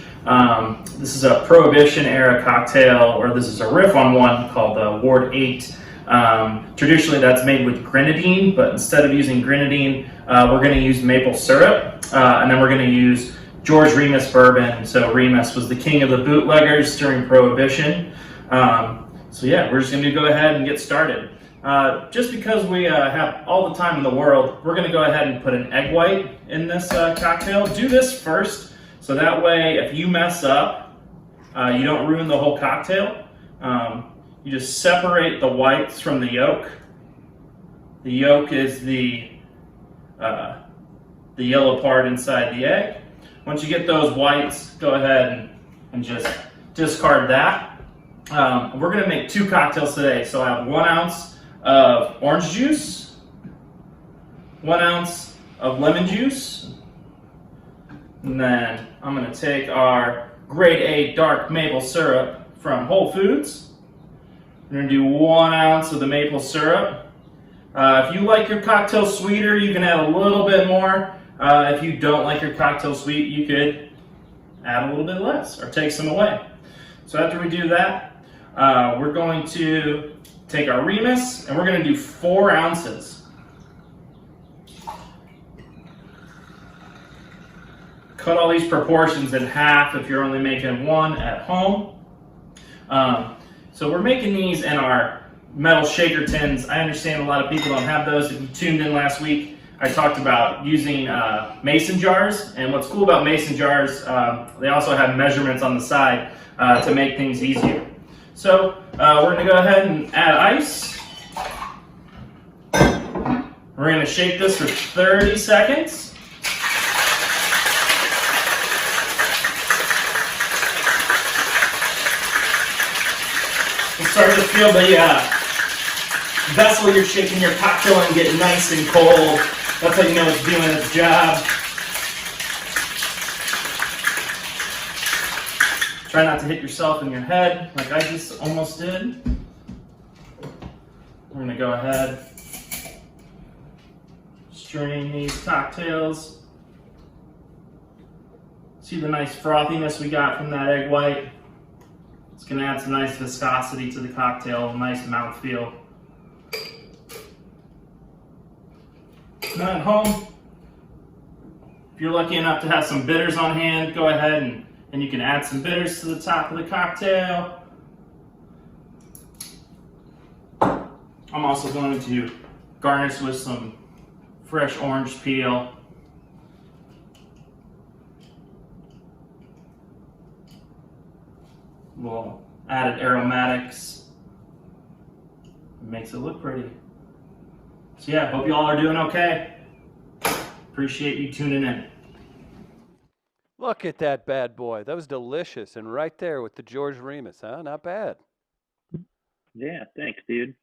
This is a Prohibition era cocktail, or this is a riff on one called Ward 8. Traditionally that's made with grenadine, but instead of using grenadine, we're going to use maple syrup, and then we're going to use George Remus bourbon. So Remus was the king of the bootleggers during Prohibition. So yeah, we're just going to go ahead and get started. Just because we have all the time in the world, we're going to go ahead and put an egg white in this cocktail. Do this first, so that way if you mess up, you don't ruin the whole cocktail. You just separate the whites from the yolk. The yolk is the yellow part inside the egg. Once you get those whites, go ahead and just discard that. We're going to make 2 cocktails today. So I have 1 ounce of orange juice, 1 ounce of lemon juice, and then I'm going to take our grade A dark maple syrup from Whole Foods. We're going to do 1 ounce of the maple syrup. If you like your cocktail sweeter, you can add a little bit more. If you don't like your cocktail sweet, you could add a little bit less or take some away. So after we do that, we're going to take our Remus and we're going to do 4 ounces. Cut all these proportions in half if you're only making 1 at home. So we're making these in our metal shaker tins. I understand a lot of people don't have those. If you tuned in last week, I talked about using mason jars. And what's cool about mason jars, they also have measurements on the side to make things easier. So we're going to go ahead and add ice. We're going to shake this for 30 seconds. Start to feel the vessel you're shaking your cocktail and get nice and cold. That's how you know it's doing its job. Try not to hit yourself in your head like I just almost did. We're going to go ahead, strain these cocktails. See the nice frothiness we got from that egg white? It's going to add some nice viscosity to the cocktail, nice mouthfeel. Now at home, if you're lucky enough to have some bitters on hand, go ahead and you can add some bitters to the top of the cocktail. I'm also going to garnish with some fresh orange peel. Little added aromatics. It makes it look pretty. So yeah, hope you all are doing okay. Appreciate you tuning in. Look at that bad boy. That was delicious, and right there with the George Remus, huh? Not bad. Yeah, thanks, dude.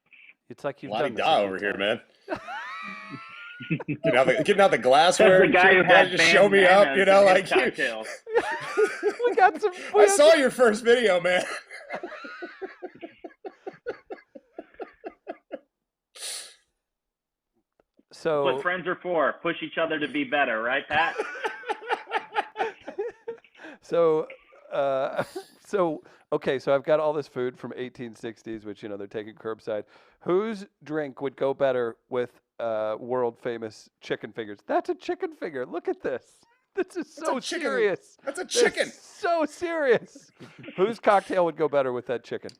It's like you've La done this da a few over here, times. man. Getting out the Says glassware. the guy who had just show me up, you know, like you. cocktails. We got some. I saw your first video, man. So What friends are for. Push each other to be better, right, Pat? So, okay, so I've got all this food from 1860s, which, you know, they're taking curbside. Whose drink would go better with world famous chicken fingers? That's a chicken finger. Look at this. This is so serious. That's a This chicken. is so serious. Whose cocktail would go better with that chicken?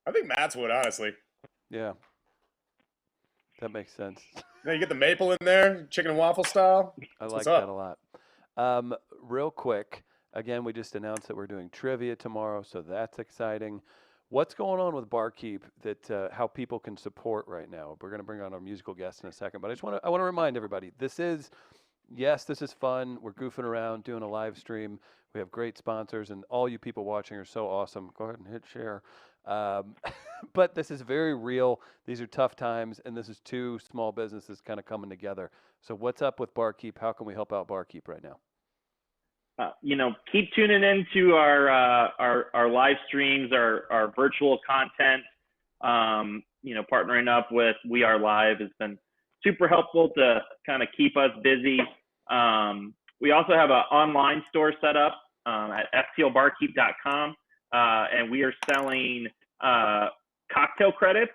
I think Matt's would, honestly. Yeah. That makes sense. You get the maple in there, chicken and waffle style. I like What's that up? a lot. Real quick, again, we just announced that we're doing trivia tomorrow, so that's exciting. What's going on with Barkeep that how people can support right now? We're going to bring on our musical guest in a second, but I want to remind everybody, this is fun. We're goofing around, doing a live stream. We have great sponsors, and all you people watching are so awesome. Go ahead and hit share. But this is very real. These are tough times, and this is two small businesses kind of coming together. So what's up with Barkeep? How can we help out Barkeep right now? Keep tuning into our live streams, our virtual content. Partnering up with We Are Live has been super helpful to kind of keep us busy. We also have an online store set up at STLBarkeep.com, and we are selling cocktail credits.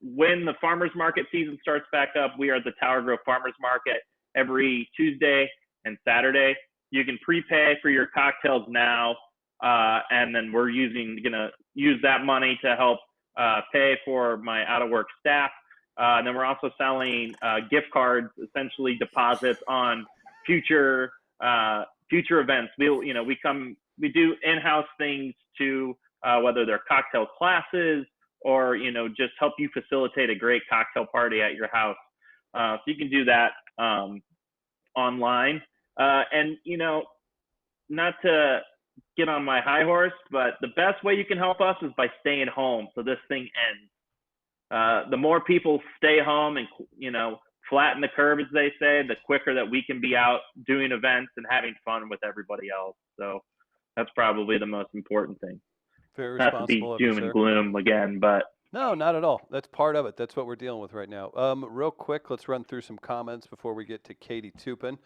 When the farmers market season starts back up, we are at the Tower Grove Farmers Market every Tuesday and Saturday. You can prepay for your cocktails now, and then we're gonna use that money to help pay for my out of work staff. And then we're also selling gift cards, essentially deposits on future events. We do in-house things too, whether they're cocktail classes or just help you facilitate a great cocktail party at your house. So you can do that online. And not to get on my high horse, but the best way you can help us is by staying home so this thing ends. The more people stay home and flatten the curve, as they say, the quicker that we can be out doing events and having fun with everybody else. So that's probably the most important thing. Very Not to be responsible of you, doom sir. and gloom again, but No, not at all. That's part of it. That's what we're dealing with right now. Real quick, let's run through some comments before we get to Katie Toupin.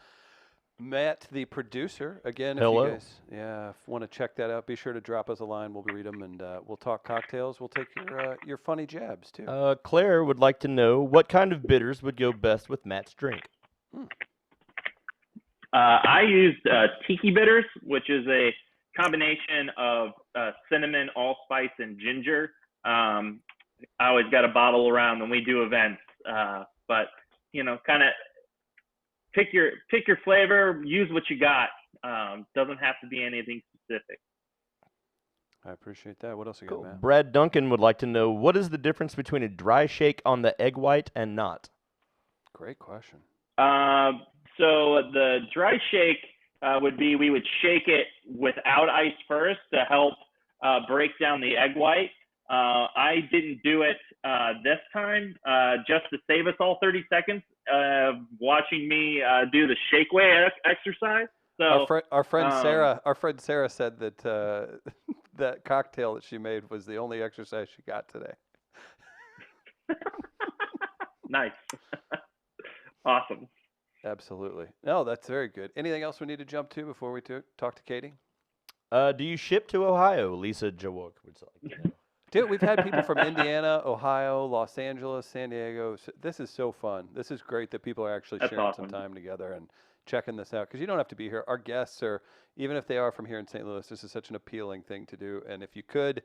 Matt, the producer, again, if Hello. you guys want to check that out, be sure to drop us a line. We'll read them, and we'll talk cocktails. We'll take your funny jabs, too. Claire would like to know what kind of bitters would go best with Matt's drink. I used Tiki Bitters, which is a combination of cinnamon, allspice, and ginger. I always got a bottle around when we do events, but kind of pick your flavor, use what you got. Doesn't have to be anything specific. I appreciate that. What else you got, Matt? Brad Duncan would like to know what is the difference between a dry shake on the egg white and not? Great question. So the dry shake would be we would shake it without ice first to help break down the egg white. I didn't do it this time just to save us all 30 seconds watching me do the shake weight exercise. So our friend Sarah said that that cocktail that she made was the only exercise she got today. Nice. Awesome. Absolutely. No, that's very good. Anything else we need to jump to before we talk to Katie? Do you ship to Ohio? Lisa Jawok would like to know. Dude, we've had people from Indiana, Ohio, Los Angeles, San Diego. This is so fun. This is great that people are actually sharing awesome. some time together and checking this out, because you don't have to be here. Our guests are, even if they are from here in St. Louis, this is such an appealing thing to do. And if you could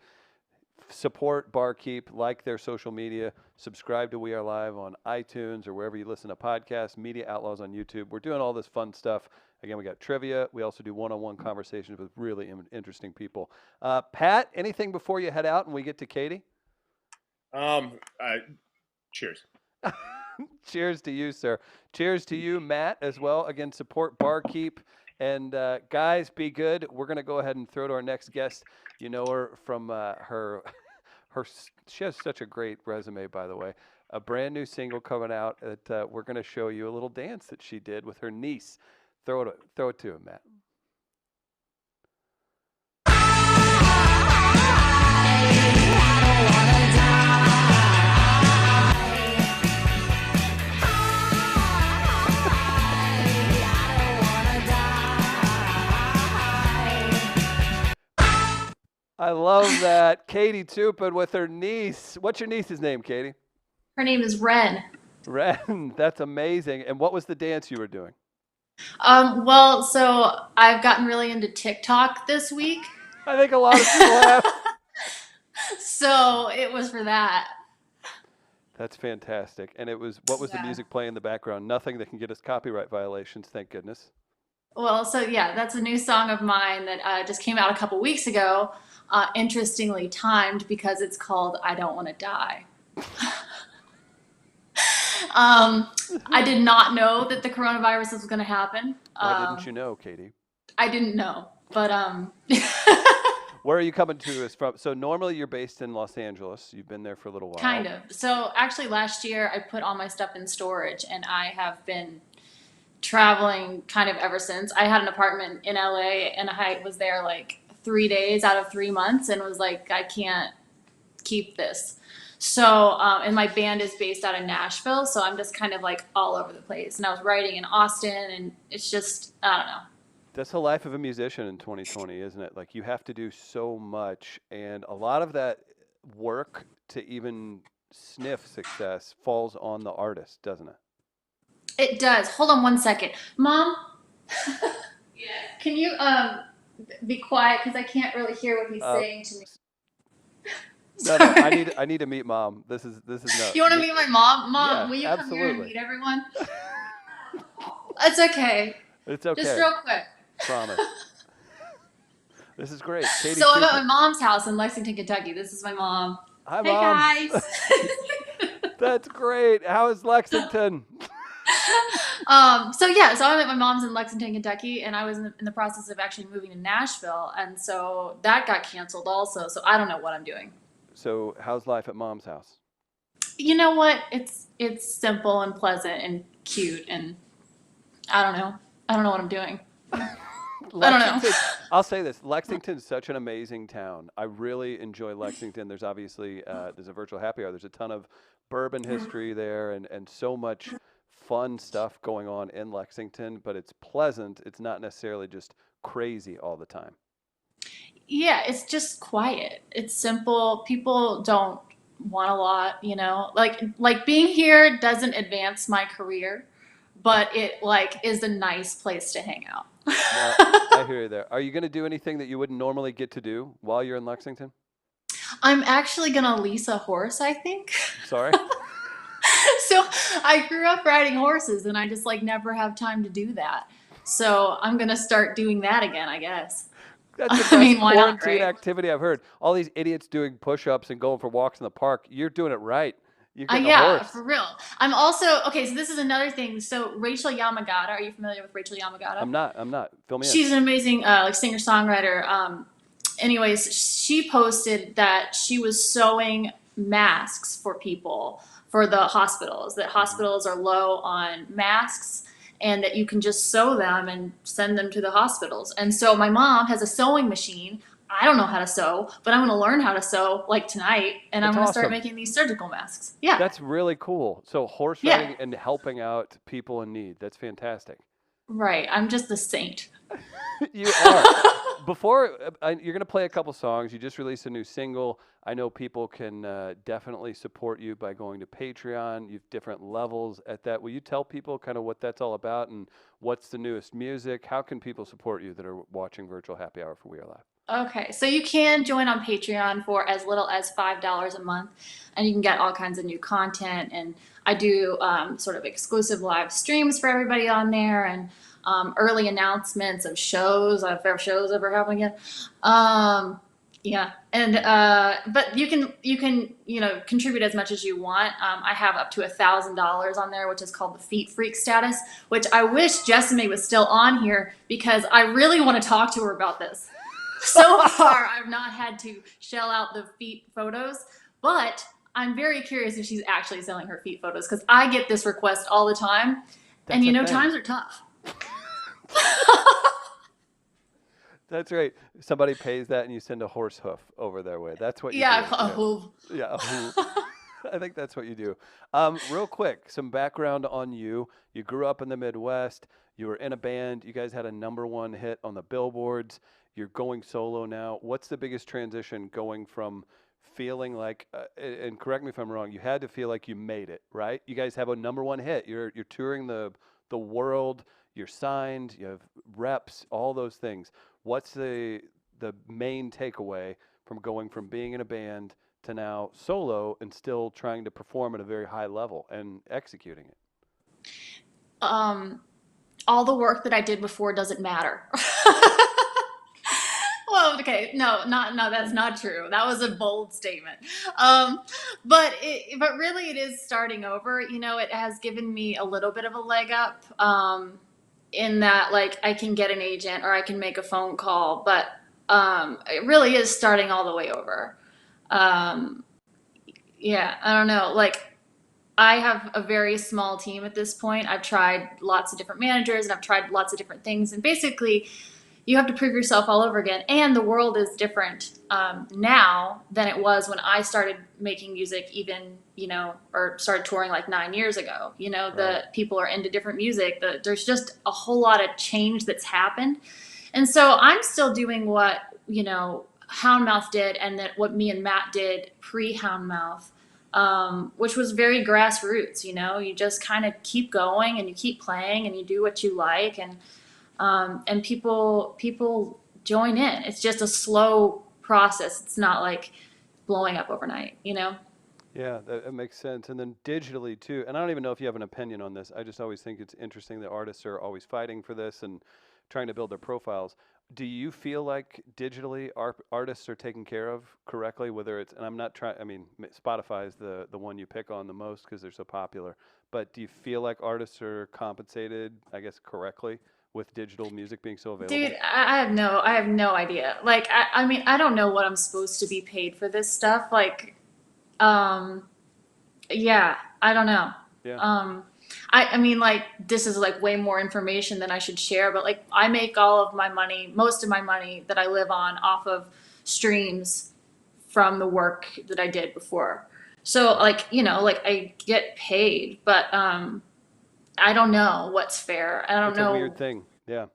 support Barkeep, like their social media, subscribe to We Are Live on iTunes or wherever you listen to podcasts, Media Outlaws on YouTube. We're doing all this fun stuff. Again, we got trivia. We also do one-on-one conversations with really interesting people. Pat, anything before you head out and we get to Katie? Cheers. Cheers to you, sir. Cheers to you, Matt, as well. Again, support Barkeep. And guys, be good. We're going to go ahead and throw to our next guest. You know her from she has such a great resume, by the way. A brand new single coming out that we're going to show you a little dance that she did with her niece. Throw it to him, Matt. I love that. Katie Toupin with her niece. What's your niece's name, Katie? Her name is Ren. Ren, that's amazing. And what was the dance you were doing? Well, so I've gotten really into TikTok this week. I think a lot of people have. So it was for that. That's fantastic. And what was the music playing in the background? Nothing that can get us copyright violations, thank goodness. Well, so yeah, that's a new song of mine that just came out a couple weeks ago. Interestingly timed because it's called I Don't Want to Die. I did not know that the coronavirus was going to happen. Why didn't you know, Katie? I didn't know, but Where are you coming to us from? So normally you're based in Los Angeles. You've been there for a little while. kind of. So actually last year I put all my stuff in storage and I have been traveling kind of ever since. I had an apartment in LA and I was there like 3 days out of 3 months and was like, I can't keep this. So, and my band is based out of Nashville, so I'm just kind of like all over the place. And I was writing in Austin, and it's just, I don't know. That's the life of a musician in 2020, isn't it? Like you have to do so much, and a lot of that work to even sniff success falls on the artist, doesn't it? It does. Hold on one second. Mom? Yeah. Can you be quiet because I can't really hear what he's saying to me. No, I need to meet Mom. This is no. You want to meet my mom? Mom, Yeah, will you come here and absolutely. meet everyone? It's okay. It's okay. Just real quick. Promise. This is great. Katie So I'm at Toupin. my mom's house in Lexington, Kentucky. This is my mom. Hi, Hey Mom. guys. That's great. How is Lexington? So I'm at my mom's in Lexington, Kentucky, and I was in the process of actually moving to Nashville, and so that got canceled also. So I don't know what I'm doing. So how's life at Mom's house? You know what? It's simple and pleasant and cute, and I don't know. I don't know what I'm doing. I don't know. I'll say this. Lexington's such an amazing town. I really enjoy Lexington. There's obviously there's a virtual happy hour. There's a ton of bourbon history there and so much fun stuff going on in Lexington, but it's pleasant. It's not necessarily just crazy all the time. Yeah, it's just quiet. It's simple. People don't want a lot, you know. Like being here doesn't advance my career, but it like is a nice place to hang out. Well, I hear you there. Are you going to do anything that you wouldn't normally get to do while you're in Lexington? I'm actually gonna lease a horse, I think. Sorry? So I grew up riding horses and I just like never have time to do that. So I'm gonna start doing that again, I guess. That's the best I mean, why not, quarantine right? activity I've heard. All these idiots doing push-ups and going for walks in the park. You're doing it right. You're getting a Yeah, horse. for real. I'm also okay. So this is another thing. So Rachel Yamagata, are you familiar with Rachel Yamagata? I'm not. Fill me in. She's an amazing like singer-songwriter. Anyways, she posted that she was sewing masks for people for the hospitals. That hospitals are low on masks, and that you can just sew them and send them to the hospitals. And so my mom has a sewing machine. I don't know how to sew, but I'm going to learn how to sew like tonight, and I'm That's going to start awesome. making these surgical masks. Yeah. That's really cool. So horse Yeah. riding and helping out people in need. That's fantastic. Right. I'm just the saint. You are. Before you're going to play a couple songs. You just released a new single. I know people can definitely support you by going to Patreon. You've different levels at that. Will you tell people kind of what that's all about and what's the newest music? How can people support you that are watching Virtual Happy Hour for We Are Live? Okay, so you can join on Patreon for as little as $5 a month, and you can get all kinds of new content. And I do sort of exclusive live streams for everybody on there, and early announcements of shows, if there are shows ever happen again. Yeah, and but you can contribute as much as you want. I have up to $1,000 on there, which is called the Feet Freak status. Which I wish Jessimae was still on here because I really want to talk to her about this. So far, I've not had to shell out the feet photos, but I'm very curious if she's actually selling her feet photos because I get this request all the time, and That's a thing. times are tough. That's right. Somebody pays that and you send a horse hoof over their way. That's what you Yeah, do. a hoof. Yeah, a hoof. I think that's what you do. Real quick, some background on you. You grew up in the Midwest. You were in a band. You guys had a #1 hit on the billboards. You're going solo now. What's the biggest transition going from feeling like, and correct me if I'm wrong, you had to feel like you made it, right? You guys have a #1 hit. You're touring the world. You're signed. You have reps. All those things. What's the main takeaway from going from being in a band to now solo and still trying to perform at a very high level and executing it? All the work that I did before doesn't matter. Well, okay, no, that's not true. That was a bold statement. But really, it is starting over. It has given me a little bit of a leg up. In that, like, I can get an agent or I can make a phone call, but it really is starting all the way over. Yeah, I don't know. Like, I have a very small team at this point. I've tried lots of different managers and I've tried lots of different things. And basically, you have to prove yourself all over again. And the world is different now than it was when I started making music, even, or started touring like 9 years ago. The people are into different music. There's just a whole lot of change that's happened. And so I'm still doing what, Houndmouth did and that what me and Matt did pre-Houndmouth. Which was very grassroots. You just kind of keep going and you keep playing and you do what you like, and people join in. It's just a slow process. It's not like blowing up overnight. Yeah, that makes sense. And then digitally too, and I don't even know if you have an opinion on this. I just always think it's interesting that artists are always fighting for this and trying to build their profiles. Do you feel like digitally artists are taken care of correctly? Whether it's, and I'm not trying, I mean, Spotify is the one you pick on the most because they're so popular. But do you feel like artists are compensated, I guess, correctly with digital music being so available? Dude, I have no idea. Like, I mean, I don't know what I'm supposed to be paid for this stuff. Like, yeah, I don't know. Yeah. I mean, like, this is like way more information than I should share, but like, I make all of my money, most of my money that I live on off of streams from the work that I did before. So like, like I get paid, but I don't know what's fair. I don't It's know. a weird thing. Yeah.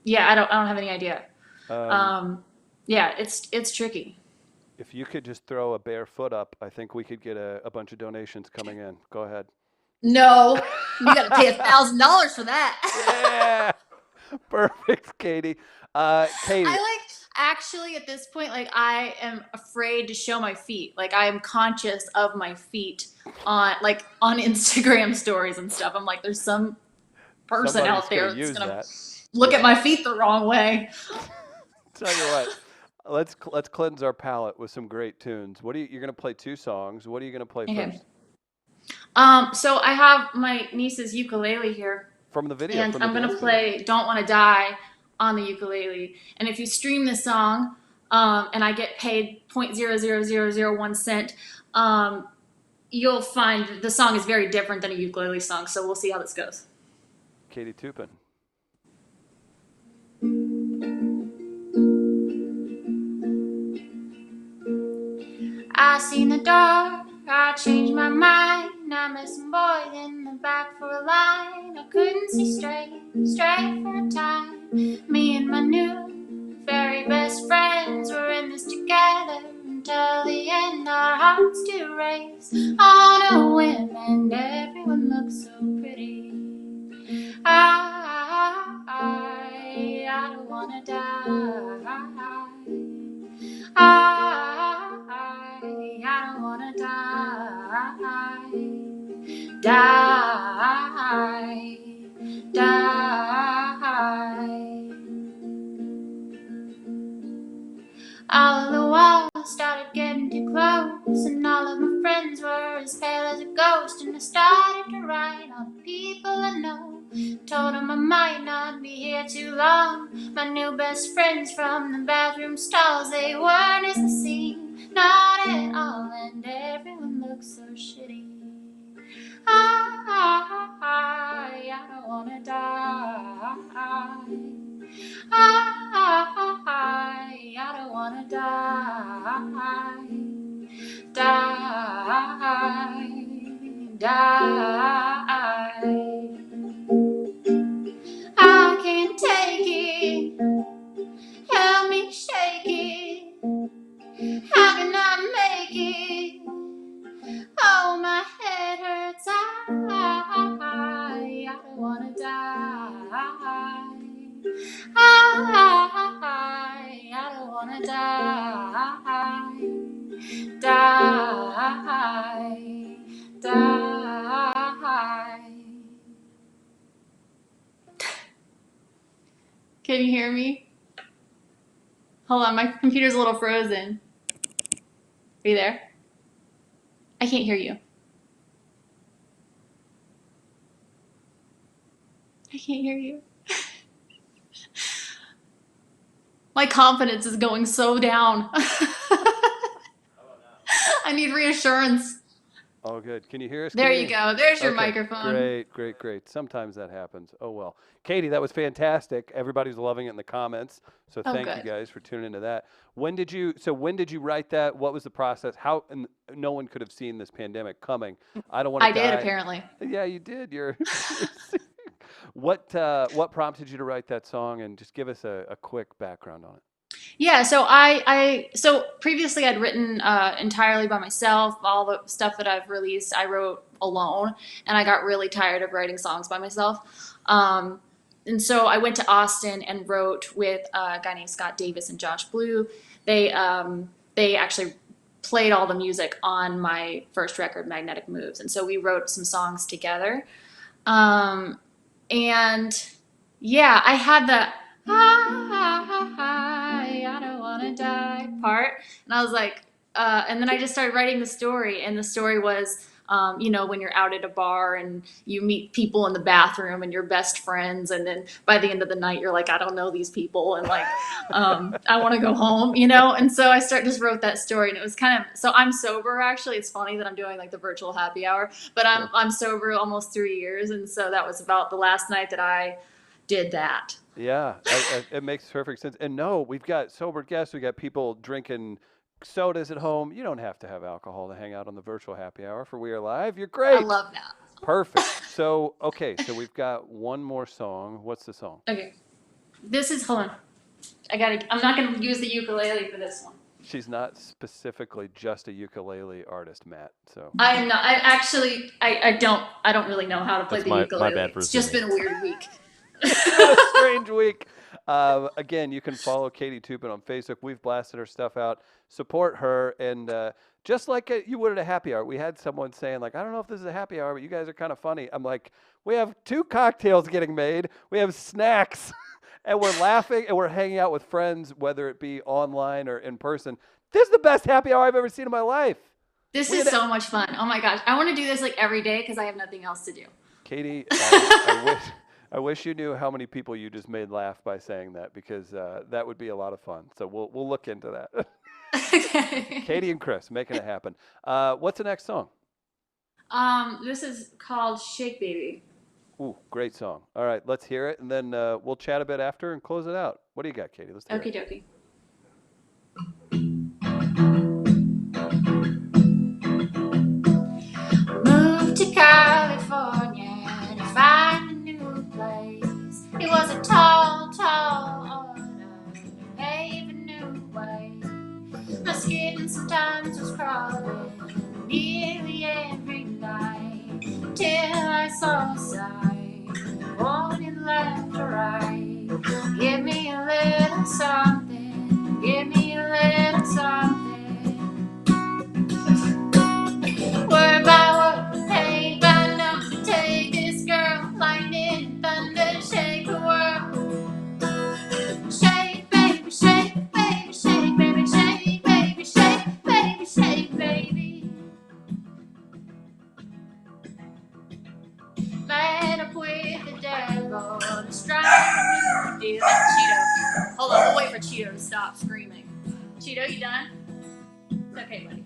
Yeah, I don't have any idea. Yeah, it's tricky. If you could just throw a bare foot up, I think we could get a bunch of donations coming in. Go ahead. No, you got to pay $1,000 for that. Yeah. Perfect, Katie. Katie. Actually, at this point, like, I am afraid to show my feet. Like, I am conscious of my feet on Instagram stories and stuff. I'm like, there's some person Somebody's out there gonna that's gonna that. look at my feet the wrong way. Tell you what, let's cleanse our palate with some great tunes. You're gonna play 2 songs. What are you gonna play first? So I have my niece's ukulele here. From the video. And I'm gonna play "Don't Want to Die" on the ukulele. And if you stream this song, and I get paid 0.00001 cent, you'll find the song is very different than a ukulele song. So we'll see how this goes. Katie Toupin. I seen the dark, I changed my mind. I met some boys in the back for a line. I couldn't see straight for a time. Me and my new very best friends were in this together until the end. Our hearts do race on a whim, and everyone looks so pretty. I don't wanna die. I don't wanna die. Die. All right on the people I know. Told him I might not be here too long. My new best friends from the bathroom stalls, they weren't as they seemed, not at all, and everyone looked so shitty. I don't wanna die. I don't wanna die. Die. I can't take it. Help me shake it. How can I make it? Oh, my head hurts. I don't wanna die. I don't wanna die. Die. Can you hear me? Hold on, my computer's a little frozen. Are you there? I can't hear you. I can't hear you. My confidence is going so down. I need reassurance. Oh, good. Can you hear us? There Katie? you go. There's your Okay, microphone. Great. Sometimes that happens. Oh, well. Katie, that was fantastic. Everybody's loving it in the comments. So Oh, thank you good. guys for tuning into that. When did you write that? What was the process? How, and no one could have seen this pandemic coming. I don't want to I die. did, apparently. Yeah, you did. What prompted you to write that song? And just give us a quick background on it. Yeah, so so previously I'd written entirely by myself. All the stuff that I've released, I wrote alone, and I got really tired of writing songs by myself. And so I went to Austin and wrote with a guy named Scott Davis and Josh Blue. They actually played all the music on my first record, Magnetic Moves, and so we wrote some songs together. And yeah, I had the I don't wanna die part, and I was like, and then I just started writing the story, and the story was, when you're out at a bar and you meet people in the bathroom and you're best friends, and then by the end of the night you're like, I don't know these people, and like, I want to go home, and so I just wrote that story, and it was kind of, so I'm sober actually. It's funny that I'm doing like the virtual happy hour, but I'm sober almost 3 years, and so that was about the last night that I did that. Yeah, it makes perfect sense. And no, we've got sober guests. We got people drinking sodas at home. You don't have to have alcohol to hang out on the virtual happy hour for We Are Live. You're great. I love that. Perfect. So, okay, so we've got one more song. What's the song? Okay. This is, hold on. I'm not going to use the ukulele for this one. She's not specifically just a ukulele artist, Matt. So I am not. I don't really know how to play the ukulele. My bad for it's just been a weird week. a strange week. Again, you can follow Katie Toupin on Facebook. We've blasted her stuff out. Support her. And just like you would at a happy hour, we had someone saying, like, I don't know if this is a happy hour, but you guys are kind of funny. I'm like, we have 2 cocktails getting made. We have snacks. And we're laughing and we're hanging out with friends, whether it be online or in person. This is the best happy hour I've ever seen in my life. This is so much fun. Oh my gosh. I want to do this like every day because I have nothing else to do. Katie, I wish you knew how many people you just made laugh by saying that, because that would be a lot of fun. So we'll look into that. Okay. Katie and Chris making it happen. What's the next song? This is called Shake Baby. Ooh, great song. All right, let's hear it, and then we'll chat a bit after and close it out. What do you got, Katie? Let's hear Okie it. dokie. Moved to California to find a new place. It was a tall order to pave a new way. My skin sometimes was crawling nearly every night, till I saw a sign, warning left or right. Give me a little something, give me a little dude. That's Cheeto. Hold on, we'll wait for Cheeto to stop screaming. Cheeto, you done? Okay, buddy.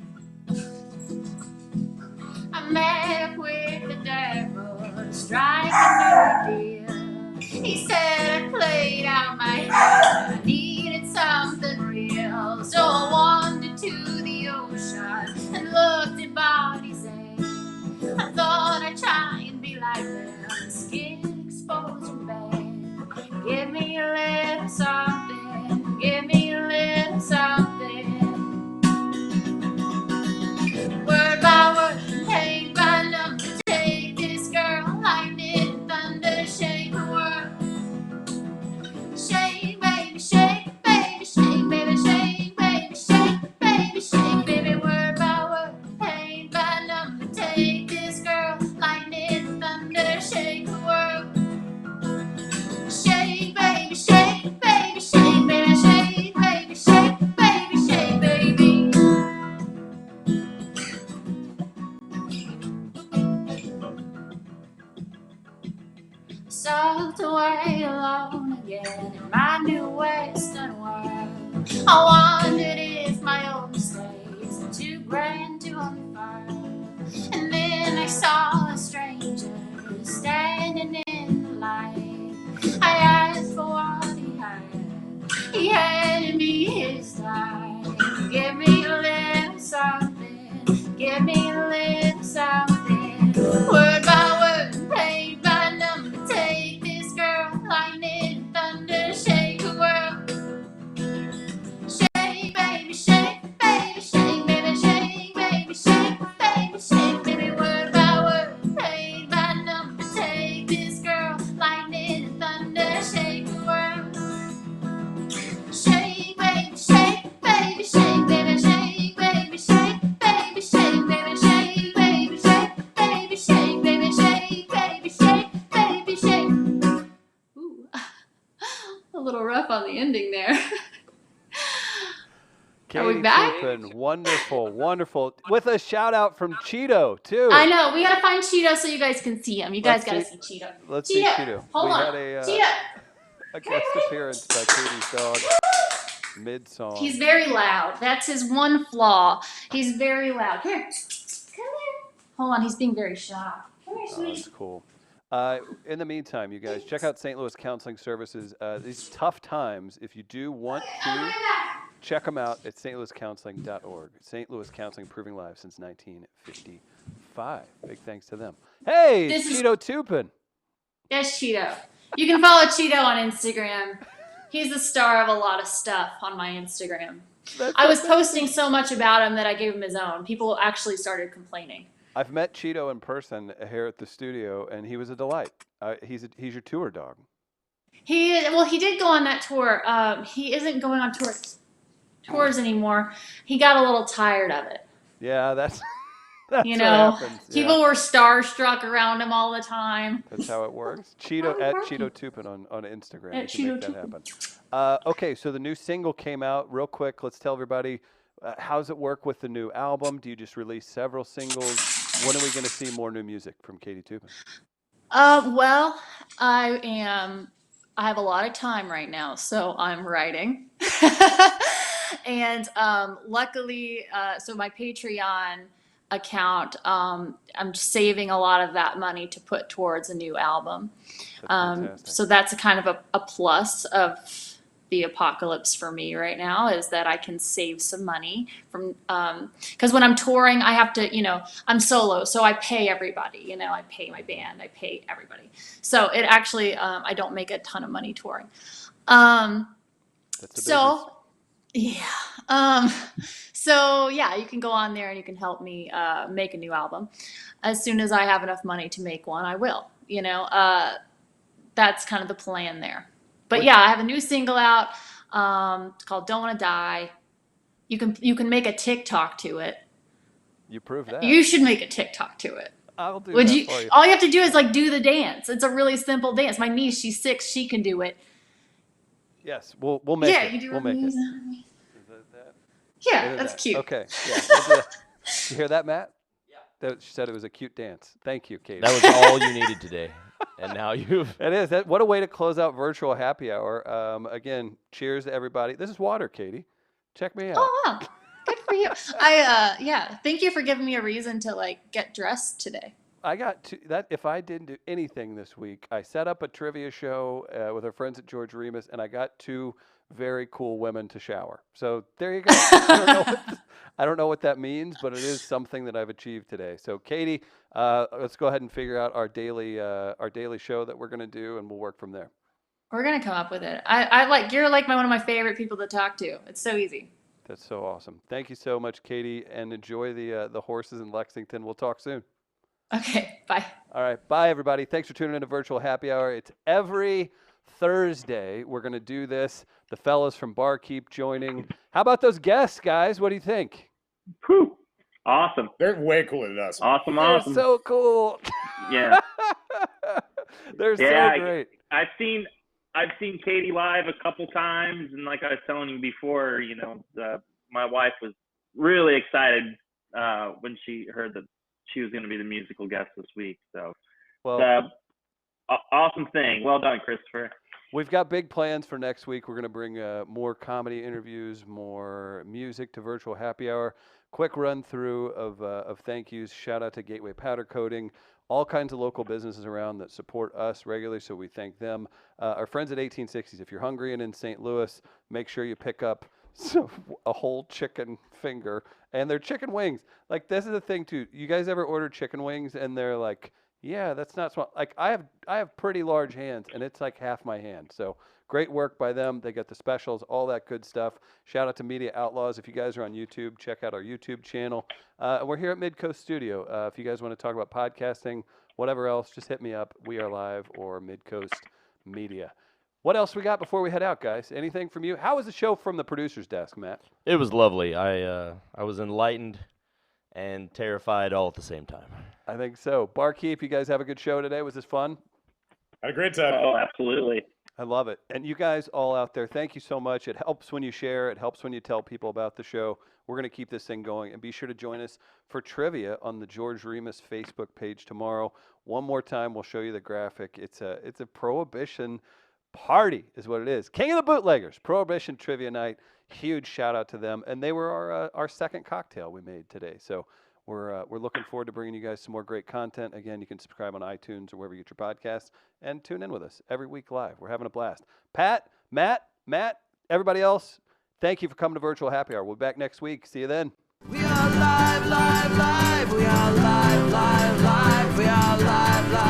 I met up with the devil to strike a new deal. He said I played out my hand. I needed something real. So I wandered to the ocean and looked at bodies. I thought I'd try and be like them. Skin exposed and bad. Give me a little something. Give me a little something. Word by word, page by number. Take this girl, lightning, thunder, shake the world. Shake, baby, shake, baby, shake, baby, shake, baby, shake, baby, shake, baby. Word by word, page by number. Take this girl, lightning, thunder, shake the world. Shake, baby, shake, baby, shake, baby, shake, baby, shake, baby, shake, baby. Soaked away alone again in my new western world. I wondered if my old mistakes were too grand to unfurl. And then I saw a stranger standing in the light. I asked for what he had. He handed me his time. Give me a little something. Give me a little something. Word by word, page by number. Take this girl, lightning, thunder, shake the world. Shake, baby, shake, baby, shake, baby, shake, baby, shake, baby, shake, baby. Word by word, page by number. Take this girl, lightning, thunder, shake the world. Shake, baby, shake, baby, shake, baby, shake, baby, shake, baby, shake, baby, shake, baby, shake, baby, shake, baby, shake, baby, shake, baby, shake. Ooh, a little rough on the ending there. Are we Katie back? Toupin, wonderful, wonderful. With a shout out from Cheeto too. I know, we gotta find Cheeto so you guys can see him. You guys Let's gotta see- see Cheeto. Let's see Cheeto, Cheeto. hold We on. had Cheeto. a guest appearance by Katie's dog mid-song. He's very loud. That's his one flaw. He's very loud. Come here. Come here. Hold on, he's being very shy. Come here, Oh, sweetie. that's cool. In the meantime, you guys, check out St. Louis Counseling Services. These tough times, if you do want to, check them out at stlouiscounseling.org. St. Louis Counseling, improving lives since 1955. Big thanks to them. Hey, This is- Cheeto Toupin. Yes, Cheeto. You can follow Cheeto on Instagram. He's the star of a lot of stuff on my Instagram. I was posting so much about him that I gave him his own. People actually started complaining. I've met Cheeto in person here at the studio, and he was a delight. He's your tour dog. He did go on that tour. He isn't going on tours anymore. He got a little tired of it. Yeah, that's You what know, happens. people Yeah. were starstruck around him all the time. That's how it works. Cheeto at Cheeto Toupin on Instagram. At You can make Cheeto that happen. Okay, so the new single came out real quick. Let's tell everybody how's it work with the new album? Do you just release several singles? When are we going to see more new music from Katie Toupin? Well, I have a lot of time right now, so I'm writing. And luckily, so my Patreon account, I'm saving a lot of that money to put towards a new album. So that's a kind of a plus of the apocalypse for me right now, is that I can save some money from, because when I'm touring, I have to, I'm solo, so I pay everybody, I pay my band, I pay everybody. So it actually, I don't make a ton of money touring. That's a business. Yeah. So yeah, you can go on there and you can help me make a new album. As soon as I have enough money to make one, I will. That's kind of the plan there. But yeah, I have a new single out. It's called "Don't Wanna Die." You can make a TikTok to it. You prove that. You should make a TikTok to it. I'll do Would that you? for you. All you have to do is do the dance. It's a really simple dance. My niece, she's 6. She can do it. Yes, we'll make it. You do We'll make it. Is that? Yeah, that's cute. Okay. Yeah. We'll do that. You hear that, Matt? Yeah. She said it was a cute dance. Thank you, Katie. That was all you needed today. And now you've. It is. What a way to close out virtual happy hour. Again, cheers to everybody. This is water, Katie. Check me out. Oh wow, good for you. Yeah, thank you for giving me a reason to like get dressed today. I got that. If I didn't do anything this week, I set up a trivia show with our friends at George Remus, and I got 2 very cool women to shower. So there you go. I don't know what that means, but it is something that I've achieved today. So Katie, let's go ahead and figure out our daily show that we're going to do, and we'll work from there. We're gonna come up with it. I like you're like one of my favorite people to talk to. It's so easy. That's so awesome. Thank you so much, Katie, and enjoy the horses in Lexington. We'll talk soon. Okay, bye. All right, bye everybody. Thanks for tuning in to Virtual Happy Hour. It's every Thursday. We're going to do this. The fellas from Barkeep joining. How about those guests, guys? What do you think? Whew. Awesome. They're way cooler than us. Awesome. They're so cool. Yeah. They're Yeah, so great. I've seen Katie live a couple times, and like I was telling you before, my wife was really excited when she heard that she was going to be the musical guest this week. So, Well, awesome thing. Well done, Christopher. we've got big plans for next week. We're going to bring more comedy interviews, more music to Virtual Happy Hour. Quick run through of thank yous. Shout out to Gateway Powder Coating. All kinds of local businesses around that support us regularly, so we thank them. Our friends at 1860s, if you're hungry and in St. Louis, make sure you pick up a whole chicken finger and their chicken wings. Like, this is the thing too. You guys ever order chicken wings and they're like, yeah, that's not small. Like, I have pretty large hands and it's like half my hand. So great work by them. They got the specials, all that good stuff. Shout out to Media Outlaws. If you guys are on YouTube, check out our YouTube channel. We're here at Midcoast Studio. If you guys want to talk about podcasting, whatever else, just hit me up. We Are Live or Midcoast Media. What else we got before we head out, guys? Anything from you? How was the show from the producer's desk, Matt? It was lovely. I was enlightened and terrified all at the same time. I think so. Barkeep, you guys have a good show today. Was this fun? Had a great time. Oh, absolutely. I love it. And you guys all out there, thank you so much. It helps when you share. It helps when you tell people about the show. We're going to keep this thing going. And be sure to join us for trivia on the George Remus Facebook page tomorrow. One more time, we'll show you the graphic. It's a Prohibition party is what it is. King of the Bootleggers, Prohibition Trivia Night. Huge shout out to them. And they were our second cocktail we made today. So we're looking forward to bringing you guys some more great content. Again, you can subscribe on iTunes or wherever you get your podcasts and tune in with us every week live. We're having a blast. Pat, Matt, everybody else, thank you for coming to Virtual Happy Hour. We'll be back next week. See you then. We are live, live, live. We are live, live, live. We are live, live.